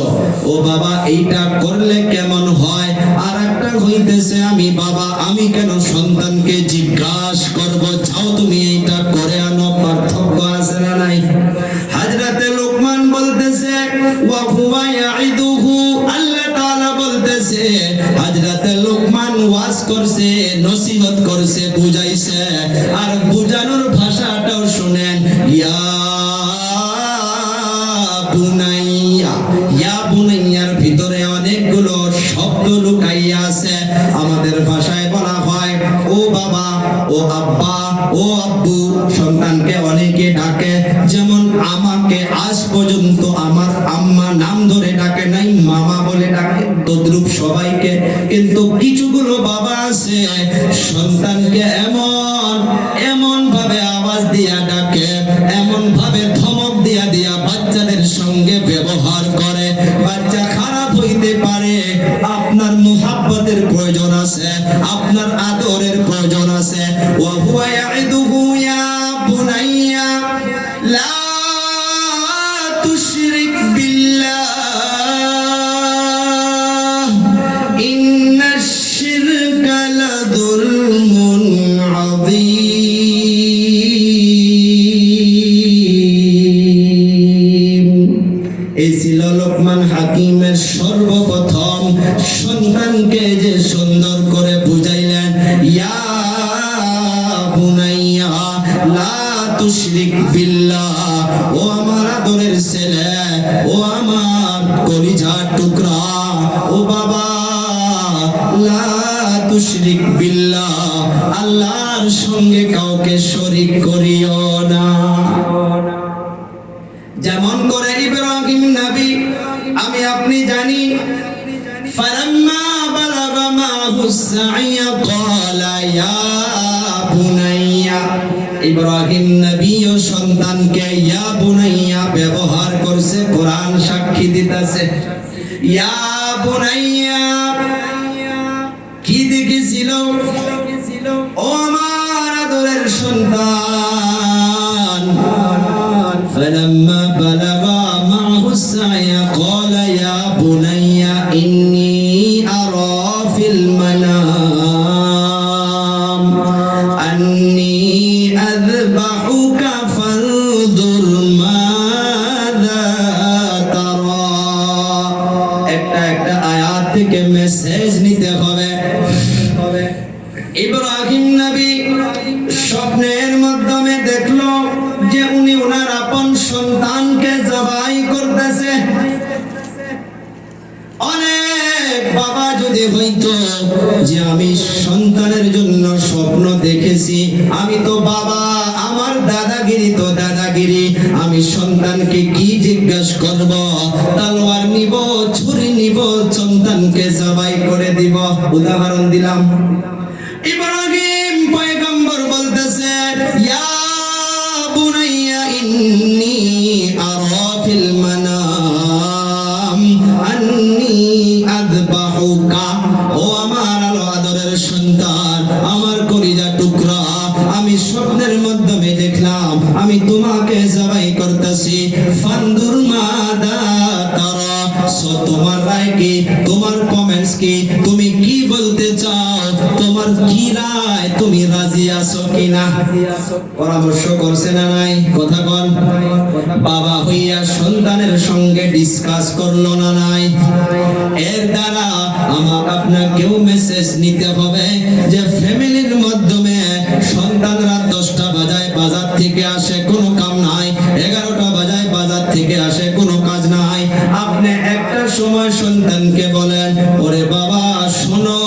ও বাবা এইটা করলে কেমন হয়, আর একটা হইতেছে আমি বাবা আমি কেন সন্তানকে জিজ্ঞাসা করব, চাও তুমি এইটা করে আনো। পার্থক্য আছে না নাই? হযরতে লুকমান বলতেছে ওয়া হুয়া ইয়াইদুহু, আল্লাহ তাআলা বলতেছে হযরতে লুকমান ওয়াজ করছে, নসিহত করছে, বুঝাইছে, আর বুঝানোর ভাষাটাও শুনেন, ইয়া বুনাইয়া। ইয়া বুনাইয়ার ভিতরে অনেকগুলো শব্দ লুকাইয়া আছে। আমাদের ভাষায় বলা হয় ও বাবা, ও আব্বা, ও আব্বু। সন্তানকে অনেকে ডাকে, যেমন আমাকে আজ পর্যন্ত আমার আম্মা নাম ধরে ডাকে নাই, মামা বলে ডাকে, তদ্রূপ সবাইকে। কিন্তু কিছুগুলো বাবা আছে সন্তানকে এমন ভাবে আওয়াজ দিয়া ডাকে, এমন ভাবে ধমক দিয়া বাচ্চাদের সঙ্গে ব্যবহার করে। বাচ্চা খারাপ হইতে পারে, আপনার মুহাব্বতের প্রয়োজন আছে, আপনার আদরের প্রয়োজন আছে। ওয়া হুয়া ইয়াইদুহু ইয়া বুনাইয়া লা তুশরিক বিল্লাহ ইন্নাশ শিরকা লাযুলমুন আযীম। এই ছিল লোকমান হাকিমের সর্বপ্রথম সন্তানকে যে সুন্দর করে বুঝাইলেন, ইয়া বুনাইয়া লা তুশরিক বিল্লাহ। ও আমার আদরের ছেলে, ও আমার কলিজার টুকরা, ও বাবা, লা তুশরিক বিল্লাহ, আল্লাহর সঙ্গে কাউকে শরীক করিও না। যেমন করে ইব্রাহিম নবী, আমি আপনি জানি, ফালাম্মা বালাগা মাহুস সাইয়া ক্বালা ইয়া বুনাইয়া। ইব্রাহিম নবীও সন্তানকে ইয়া বুনাইয়া ব্যবহার করছে, কোরআন সাক্ষী দিতেছে। ইয়া বুনাইয়া কি দেখেছিল? ও আমার আদরের সন্তান, فلما بلغ معه السعي قال يا بني إني أرى في المنام أني أذبحك فانظر ماذا ترى। একটা আয়াত থেকে মেসেজ নিতে হবে। ইব্রাহিম নবী স্বপ্নের মাধ্যমে দেখলো যে উনি ওনার আপন সন্তানকে জবাই করতেছে। অনেক বাবা যদি হইতো যে আমি সন্তানের জন্য স্বপ্ন দেখেছি, আমি তো বাবা, আমার দাদাগিরি তো দাদাগিরি, আমি সন্তানকে কি জিজ্ঞাসা করব? তলোয়ার নিব, ছুরি নিব, সন্তানকে জবাই করে দিব। উদাহরণ দিলাম। ইব্রাহিম পয়গম্বর বলতেছে, ইয়া বুনাইয়া ইন্নী আরা ফিল মানাম আন্নী আযবাহুকা। ও আমার আদরের সন্তান, আমার কলিজার টুকরা, আমি স্বপ্নের মাধ্যমে দেখলাম আমি তোমাকে জবাই করতেছি। ফানদুর মাদা তারা। সো তোমার রায় কি? তোমার কমেন্টস কি? তুমি কি বলতে চাও? তোমার কি রায়? তুমি রাজি আছো কিনা? পরামর্শ করছে না নাই? কথা বল। বাবা হইয়া সন্তানের সঙ্গে ডিসকাস করলো না নাই? এর দ্বারা আমার আপনাকেও মেসেজ নিতে হবে যে ফ্যামিলির মাধ্যমে সন্তানরা 10টা বাজায় বাজার থেকে আসে, কোনো কাম নাই, 11টা বাজায় বাজার থেকে আসে, কোনো কাজ নাই। আপনি একটা সময় সন্তানকে বলেন, ওরে বাবা শোনো,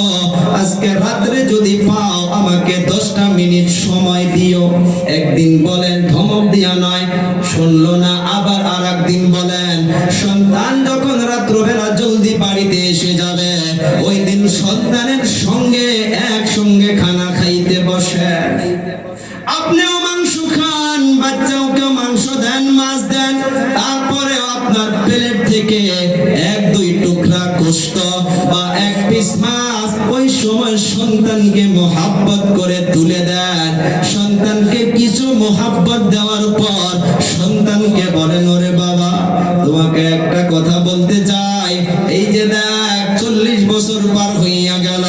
আজকে রাত্রে যদি পাও আমাকে 10টা মিনিট সময় দিও। একদিন বলেন, ধমক দিয়া নয়, শুনলো না, আবার একদিন বলেন, সন্তান যখন রাত্রবেলা জলদি বাড়িতে এসে যাবে, ওই দিন সন্তানের সঙ্গে একসঙ্গে খানা খাইতে বসে। আপনিও মাংস খান, বাচ্চাকেও মাংস দেন, মাছ দেন, তারপরে আপনার প্লেট থেকে এক দুই টুকরা গোশত বা এক পিস মাছ ওই সময় সন্তানকে মোহাব্বত করে তুলে দেন। সন্তানকে কিছু মোহাব্বত দেওয়ার পর সন্তানকে বলেন, ওরে বাবা, তোমাকে একটা কথা বলতে চাই। এই যে দেখ, 40 বছর পার হইয়া গেল,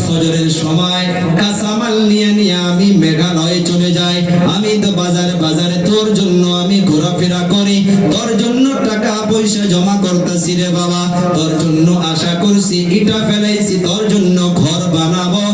ফজরের সময় কাঁচামাল নিয়ে নিয়ে আমি মেঘালয়ে চলে যাই। আমি তো বাজারে তোর জন্য আমি ঘোরাফেরা করি, তোর জন্য টাকা পয়সা জমা করতেছি রে বাবা, তোর জন্য আশা করছি, ইটা ফেলাইছি, তোর জন্য ঘর বানাবো।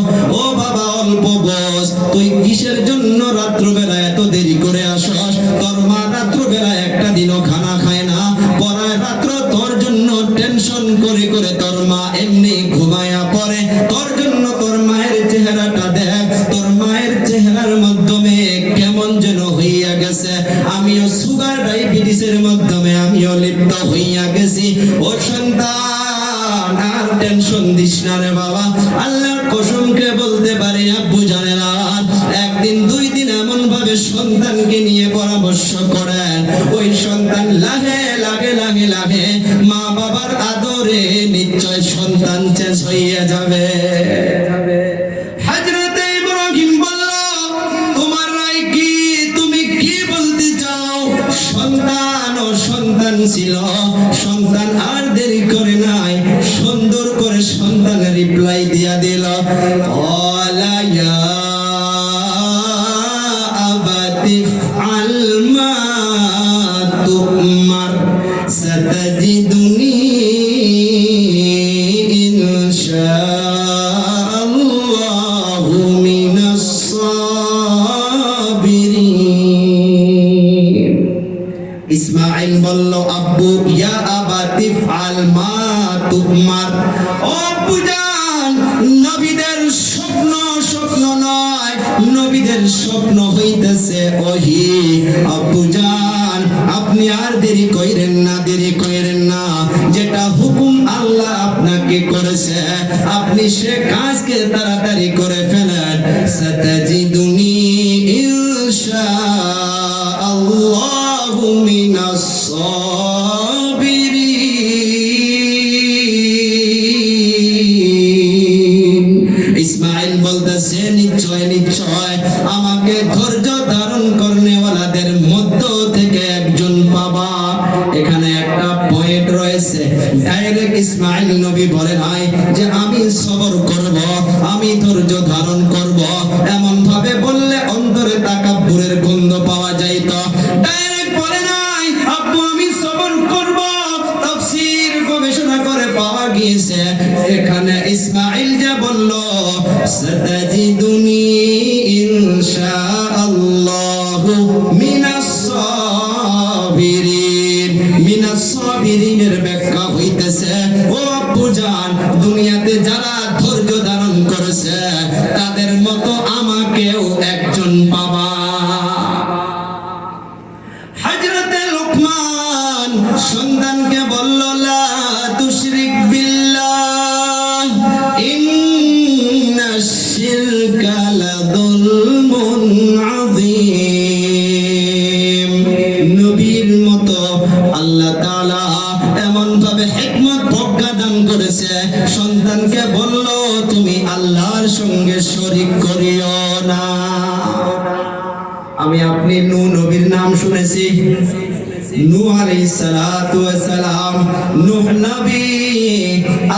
ও বাবা, অল্প বস, তুই কিসের জন্য রাত্রবেলা এত দেরি করে আসস? তোর মা রাত্রবেলা একটা দিনও খানা খায় না, পরায় রাত্র তোর জন্য টেনশন করে করে তোর মা এমনি ঘুমায়া পড়ে। তোর জন্য তোর মায়ের চেহারাটা দেখ, তোর মায়ের চেহারার মাধ্যমে কেমন যেন হইয়া গেছে। আমিও সুগার ডায়াবেটিসের মাধ্যমে আমিও লিপ্ত হইয়া গেছি। ও সন্তান, আর টেনশন দিস না রে বাবা। আল্লাহর কসমকে বলতে পারে, আব্বু জানেন, আর একদিন দুই দিন এমন ভাবে সন্তানকে নিয়ে পরামর্শ করেন, ওই সন্তান লাগে লাগে লাগে লাগে মা বাবার আদরে নিশ্চয় সন্তান চেঞ্জ হইয়া যাবে। হযরত ইব্রাহিম বলল, তোমার রায় কি? তুমি কি বলতে চাও? সন্তান ও সন্তান ছিল, সন্তান আর দেরি করে নাই, সুন্দর করে সন্তান রিপ্লাই দিয়া দিল, ওয়ালা ইয়া আবাতি ফাল মা তুমার সাতাজিদুনি ইনশাআল্লাহু মিনাস সাবিরিন। ইসমাঈল বলল, আব্বু, ইয়া আবাতি ফাল মা তুমার। ও আব্বু জান, নবীদের স্বপ্ন স্বপ্ন নয়, নবীদের স্বপ্ন হইতেছে ওহি। আব্বু জান, আপনি আর দেরি কইরেন না, দেরি কইরেন না। যেটা হুকুম আল্লাহ আপনাকে করেছে, আপনি সে কাজকে তাড়াতাড়ি করে ফেলেন। সাতাজিদুনি ইনশাআল্লাহু মিনাস সাবিরিন। ইসমাঈল বলতেছে, নিশ্চয় নিশ্চয় আমাকে ধৈর্য ধারণ করনেওয়ালাদের মধ্য থেকে একজন পাবা। এখানে একটা পয়েন্ট রয়েছে, ডাইরেক্ট ইসমাঈল নবী বলে নাই যে আমি সবর করব, আমি ধৈর্য ধারণ করব। এমন ভাবে বললে অন্তরে তাকাব্বুরের গন্ধ পাওয়া যাইত। ডাইরেক্ট বলে নাই, আব্বু আমি সবর করব। তাফসীর গবেষণা করে পাওয়া গিয়েছে, এখানে ইসমাঈল যে বলল, সাতাজিদুনি ইনশাআল্লাহু মিনাস সাবিরিন। মিনাস সাবিরিনের ব্যাখ্যা হইতেছে, ও আব্বু জান, দুনিয়াতে যারা ধৈর্য ধারণ করেছে তাদের মতো আমাকেও একজন পাবা। হযরতে লুকমান সন্তানকে বলল, লা তুশরিক বিল্লাহ ইন্নাশ শিরকা লাযুলমুন আযীম। নবীর মতো আল্লাহ তাআলা এমন ভাবে হিকমত প্রজ্ঞা দান করেছে, সন্তানকে বলল, তুমি আল্লাহর সঙ্গে শরীক করিও না। আমি আপনি নূহ নবীর নাম শুনেছি, নূহ আলাইহিস সালাতু ওয়াস সালাম। নূহ নবী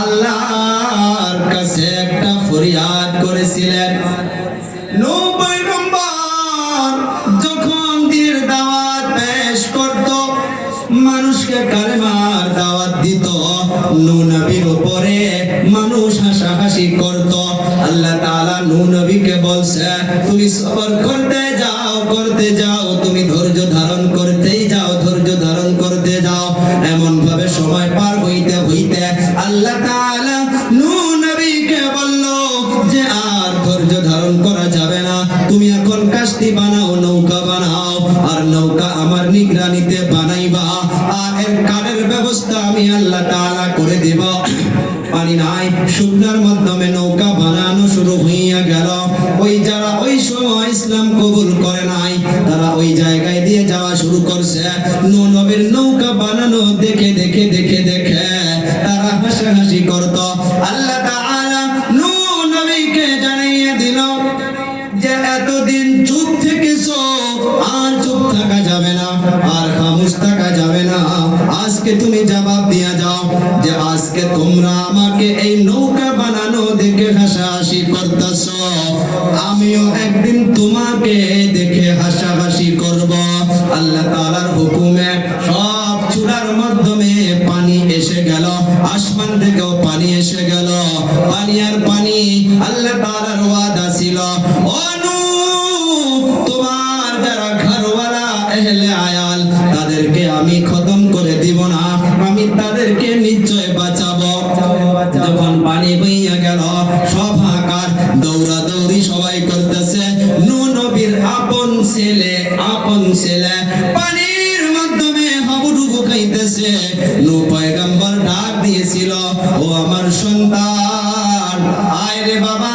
আল্লাহর কাছে একটা ফরিয়াদ করেছিলেন। নূহ পয়গম্বর যখন দিনের দাওয়াত পেশ করত, মানুষকে কালেমার দাওয়াত দিত, নূহ নবীর উপরে মানুষ হাসাহাসি করত। আল্লাহ তাআলা নূহ নবীকে বলছে, তুমি সবর করতে যাও, করতে যাও, তুমি ধৈর্য ধারণ করতেই যাও, ধৈর্য ধারণ করতে যাও। এমন ভাবে সময় পার হইতে হইতে আল্লাহ তাআলা নূহ নবীকে বলল যে আর ধৈর্য ধারণ করা যাবে না, তুমি এখন কাশতি বানাও, নৌকা বানাও, আর নৌকা আমার নিগরানিতে বানাইবা। আর ব্যবস্থা আমি আল্লাহ তাআলা করে দেব। পানি নাই, শুকনার মাধ্যমে নৌকা বানানো শুরু হইয়া গেল। ওই যারা ওই সময় ইসলাম কবুল করে নাই তারা ওই জায়গায় দিয়ে যাওয়া শুরু করছে। নূহ নবীর নৌকা বানানো দেখে দেখে দেখে দেখে তারা হাসাহাসি করত। আল্লাহ তাআলা নূহ নবীকে জানিয়ে দিল যে এতদিন চুপ থেকেছো, আর চুপ থাকা যাবে না, আর খামোশ থাকা যাবে না। আজকে তুমি জবাব দিয়ে যাও যে আজকে তোমরা আমাকে এই নৌকা বানানো দেখে হাসাহাসি করতেছো, আমিও একদিন তোমাকে দেখে হাসাহাসি করব। আল্লাহ তাআলার হুকুমে সব চূড়ার মাধ্যমে পানি এসে গেল, আসমান থেকেও পানি এসে গেল। পানি আর পানি। আল্লাহ তাআলার ওয়াদা ছিল, ও নূহ, তোমার যারা ঘরওয়ালা আহলে আয়াল তাদেরকে আমি খতম করে দিব না, আমি তাদেরকে নিশ্চয় বাঁচাবো। যখন পানি হইয়া গেল, সব হাকার দৌড়াদৌড়ি সবাই করতেছে। নূহ নবীর আপন ছেলে পানির মাধ্যমে হাবুডুবু খাইতেছে। নূহ পয়গম্বর ডাক দিয়েছিল, ও আমার সন্তান, আয় রে বাবা,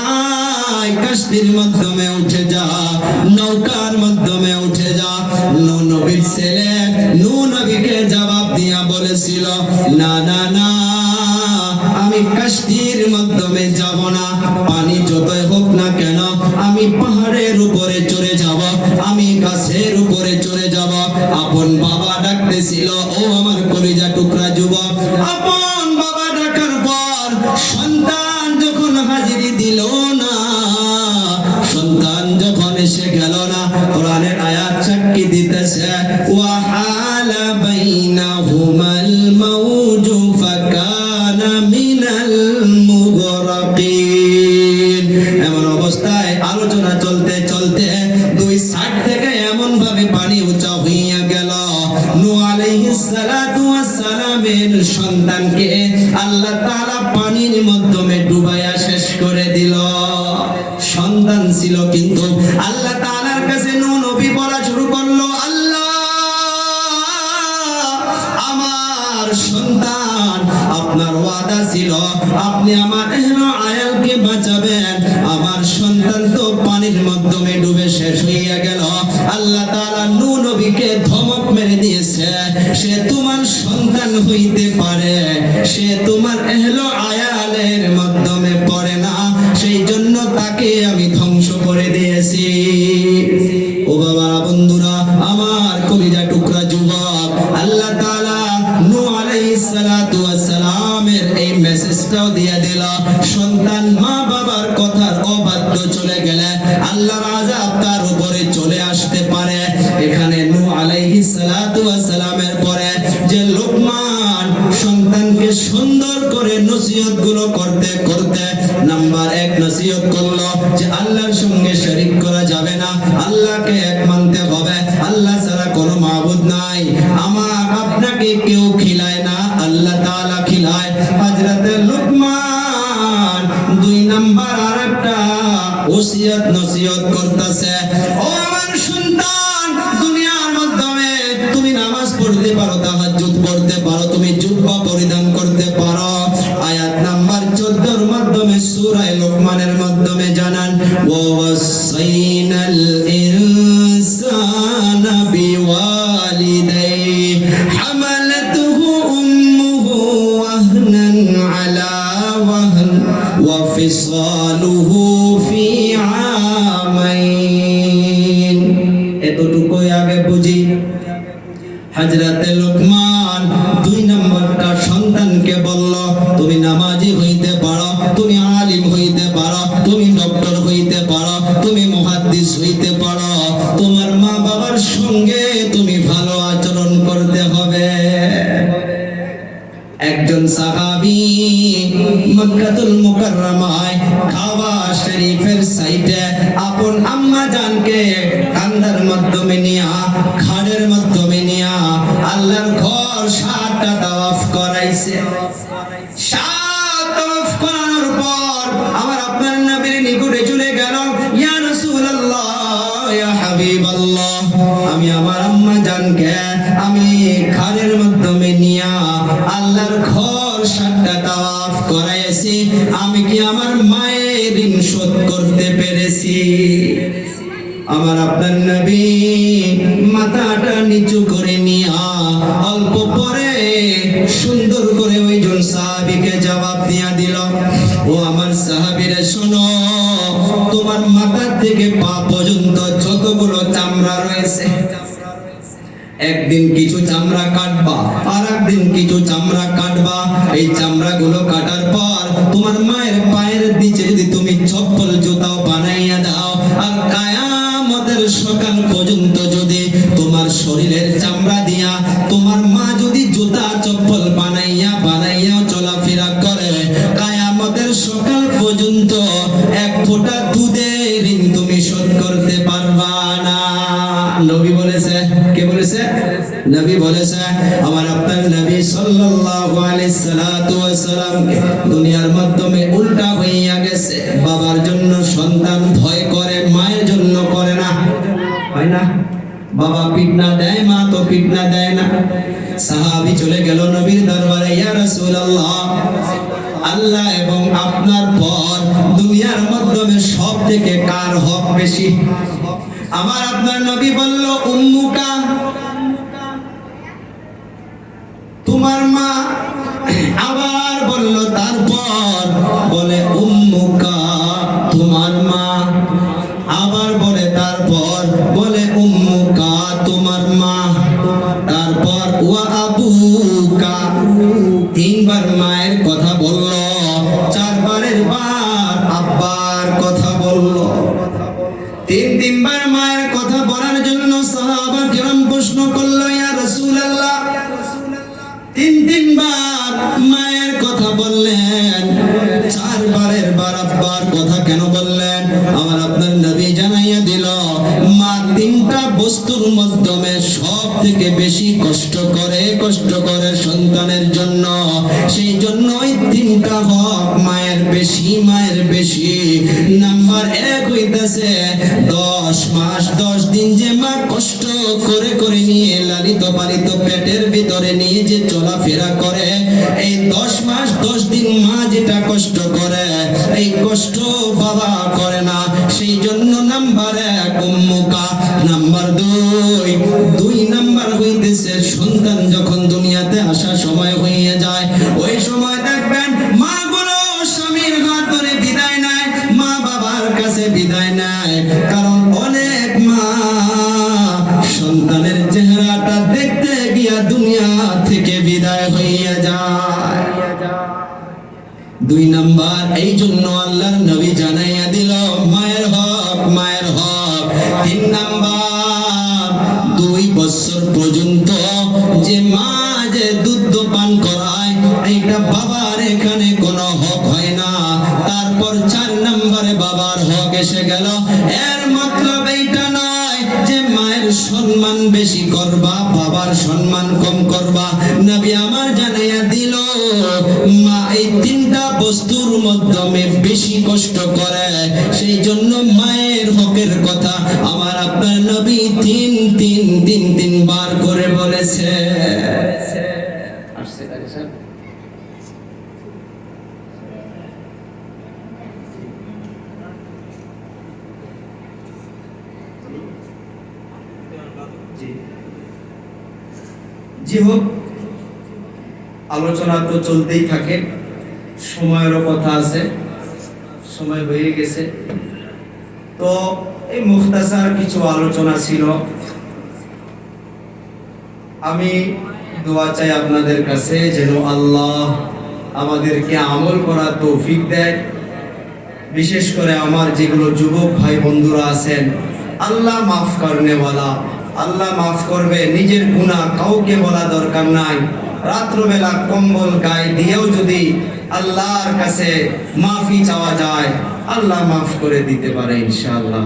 কাশতির মাধ্যমে উঠে যা, নৌকার মাধ্যমে উঠে যা। নূহ নবীর ছেলে নূহ নবীকে জবাব দিয়া বলেছিল, না না না, আমি কাশতির মাধ্যমে যাব না। পানি যতই হোক না কেন আমি পাহাড়ের উপরে চড়ে যাব, আমি গাছের উপরে চড়ে যাব। আপন বাবা ডাকতেছিল, ও আমার কলিজা টুকরা যুবক। আপন বাবা ডাকার পর সন্তান যখন হাজিরি দিল না, সন্তান যখন এসে গেল না, কোরআনের আয়াত সাক্ষী দিতেছে, ওয়াহালা বাইনাহুমাল মাউজু ফাকানা মিনাল মুগরাকিন। এমন অবস্থায় আলোচনা চলতে চলতে দুই সাইড থেকে এমন ভাবে পানি উঁচা হইয়া গেল, নূহ আলাইহিস সালাতু ওয়াস সালামের সন্তানকে আল্লাহ তাআলা পানির মাধ্যমে ডুবাইয়া শেষ করে দিল। সন্তান ছিল, কিন্তু আল্লাহ তাআলার কাছে নূহ নবী বলা শুরু করলো, আল্লাহ, আমার সন্তান, আপনার ওয়াদা ছিল আপনি আমার আহলে আয়ালকে বাঁচাবেন, আমার সন্তান তো পানির মাধ্যমে ডুবে শেষ হইয়া গেল। আল্লাহ তাআলা নূহ নবীকে ধমক মেরে দিয়েছে, সে তোমার সন্তান হইতে পারে, সে তোমার আহলে আয়ালের মাধ্যমে পড়ে না, সেই জন্য তাকে আমি ধ্বংস করে দিয়েছি। ও বাবা, বন্ধুরা আমার, কলিজা টুকরা যুবক, আল্লাহ তাআলা নূহ আলাইহিস সালাতু ওয়াস সালামের এই মেসেজটাও দিয়ে দিল, সন্তান মা বাবার কথার অবাধ্য চলে গেলে আল্লাহর আযাব তার উপরে চলে আসতে পারে। এখানে নূহ আলাইহিস সালাতু ওয়াস সালামের পরে যে লোকমান সন্তানকে সুন্দর করে নসিহত গুলো করতে করতে নাম্বার 1 নসিহত করলো যে আল্লাহর সঙ্গে শরীক করা যাবে না, আল্লাহকে এক মানতে হবে, আল্লাহ ছাড়া কোনো মাবুদ নাই, আমার আপনাকে কেউ খিলায় না, আল্লাহ তাআলা খিলায়। হযরত লুকমান 2 নাম্বার আরেকটা ওসিয়ত নসিহত করতেছে, ও আমার সন্তান, দুনিয়ার মাধ্যমে তুমি নামাজ পড়তে পারো, তাহাজ্জুদ পড়তে পারো, তুমি জুব্বা পরিধান করতে পারো। আয়াত নাম্বার 14 এর মাধ্যমে সূরা লুকমানের মাধ্যমে জানান, ওয়াসাইনাল ইনসানা বিওয়ালিদাইহি হামালাতুহু উম্মুহু ওয়াহনান আলা ওয়াহন ওয়া ফিসালুহু ফি আমাইন। এতটুকুই আগে বুঝি। হযরত লুকমান 2 নম্বরটা সন্তানকে বলল, তুমি নামাজি হইতে পারো, তুমি আলিম হইতে পারো, তুমি ডক্টর হইতে পারো, তুমি মুহাদ্দিস হইতে পারো, তোমার মা বাবার সঙ্গে তুমি ভালো আচরণ করতে হবে। একজন সাহাবী মক্কাতুল মুকাররমায় কাবা শরীফের সাইডে আপন আম্মা জানকে কান্দার মাধ্যমে নিয়া, খাড়ের মাধ্যমে নিয়া আল্লাহর ঘর 7টা তাওয়াফ করাইছে। 7 তাওয়াফ করানোর পর আমার আপনার নবীর নিকটে চলে গেল, ইয়া রাসূলুল্লাহ, ইয়া হাবিবাল্লাহ, আমি আমার আম্মা জানকে আমি খাড়ের মাধ্যমে নিয়া আমি কি আমার মায়ের ঋণ শোধ করতে পেরেছি? আমার আপনার নবী মাথাটা নিচু করে নিয়া অল্প পরে সুন্দর করে ওইজন সাহাবীকে জবাব দিয়া দিল, ও আমার সাহাবীরা শোনো, তোমার মাথা থেকে পা পর্যন্ত যতগুলো চামড়া রয়েছে, একদিন কিছু চামড়া কাটবা, আর একদিন কিছু চামড়া কাটবা। এই চামড়াগুলো কাটার পর তোমার মায়ের পায়ের নিচে যদি তুমি চপ্পল জুতাও বানাইয়া দাও, আর কিয়ামতের সকাল পর্যন্ত যদি তোমার শরীরের চামড়া দিয়া তোমার মা যদি জুতা চপ্পল বানাইয়া চলাফেরা করে, কিয়ামতের সকাল পর্যন্ত এক ফোঁটা দুধের ঋণ তুমি শোধ করতে পারবা না। নবী বলেছে, কে বলেছে? নবী বলেছে। আমার আপনার নবী সাল্লাল্লাহু আলাইহি সাল্লাতু ওয়াস সালাম দুনিয়ার মাধ্যমে উল্টা হইয়া গেছে। বাবার জন্য সন্তান ভয় করে, মায়ের জন্য করে না, হয় না? বাবা পিটনা দেয়, মা তো পিটনা দেয় না। সাহাবী চলে গেল নবীর দরবারে, ইয়া রাসূলুল্লাহ, আল্লাহ এবং আপনার পর দুনিয়ার মাধ্যমে সব থেকে কার হক বেশি? আমার আপনার নবী বলল, উম্মুকা, তোমার মা। আবার বলল, তারপর বলে উম্মুকা, তোমার মা। আবার বলে, তারপর বলে উম্মুকা, তোমার মা। তারপর ওয়া আবুকা, তিনবার মায়ের কথা বলল, চারবারের বার আব্বার কথা বলল। তিনবার মায়ের কথা বলার জন্য সাহাবা কিরাম প্রশ্ন করলো, ইয়া রাসূলুল্লাহ, তিনবার মায়ের কথা বললেন, চারবারের বার আব্বার কথা কেন বললেন? আমার আপনার নবী জানাইয়া দিল, মা তিনটা বস্তুর মাধ্যমে সব থেকে বেশি কষ্ট করে সন্তানের জন্য। সেই জন্য ওই তিনটা হক মায়ের বেশি। নাম্বার 1 হইতাছে 10 মাস 10 দিন যে মা কষ্ট করে নিয়ে লালিত পালিত পেটের ভিতরে নিয়ে যে চলাফেরা করে, এই 10 মাস 10 দিন মা যেটা কষ্ট করে, এই কষ্ট বাবা করে না। সেই জন্য নাম্বার 1 উম্মুকা। নাম্বার 2 নাম্বার হইতেছে সন্তান যখন দুনিয়াতে আসার সময় হইয়া যায়, ওই সময় দেখবেন মা গুলো স্বামীর হাত ধরে বিদায় নেয়, মা বাবার কাছে বিদায় নেয়। কারণ অনেক মা সন্তানের চেহারাটা দেখতে গিয়া দুনিয়া থেকে বিদায় হইয়া যায়। 2 নাম্বার, এই জন্য আল্লাহর নবী জানাইয়া দিল, মায়ের হক। 3 নাম্বার, 2 বছর পর্যন্ত যে মা যে দুধ পান করায়, এইটা বাবার এখানে কোনো হক হয় না। তারপর 4 নম্বরে বাবার হক এসে গেল। এর মতলব এইটা নয় যে মায়ের সম্মান বেশি করবা, বাবার সম্মান কম করবা। নবী আমার জানাইয়া দিল, মা এই 3টা বস্তুর মাধ্যমে বেশি কষ্ট করে। সেই জন্য মায়ের হকের কথা আমার আপনার নবী 3 বার করে বলেছে। জি হোক, আলোচনা তো চলতেই থাকে, সময়েরও কথা আছে, সময় হয়ে গেছে। তো এই মুখতাসার কিছু আলোচনা ছিল। আমি দোয়া চাই আপনাদের কাছে যেন আল্লাহ আমাদেরকে আমল করার তৌফিক দেয়। বিশেষ করে আমার যেগুলো যুবক ভাই বন্ধুরা আছেন, আল্লাহ মাফ করনেওয়ালা, আল্লাহ মাফ করবে। নিজের গুনাহ কাউকে বলা দরকার নাই। রাত্রবেলা কম্বল গায়ে দিয়েও যদি আল্লাহর কাছে মাফি চাওয়া যায়, আল্লাহ মাফ করে দিতে পারে ইনশাআল্লাহ।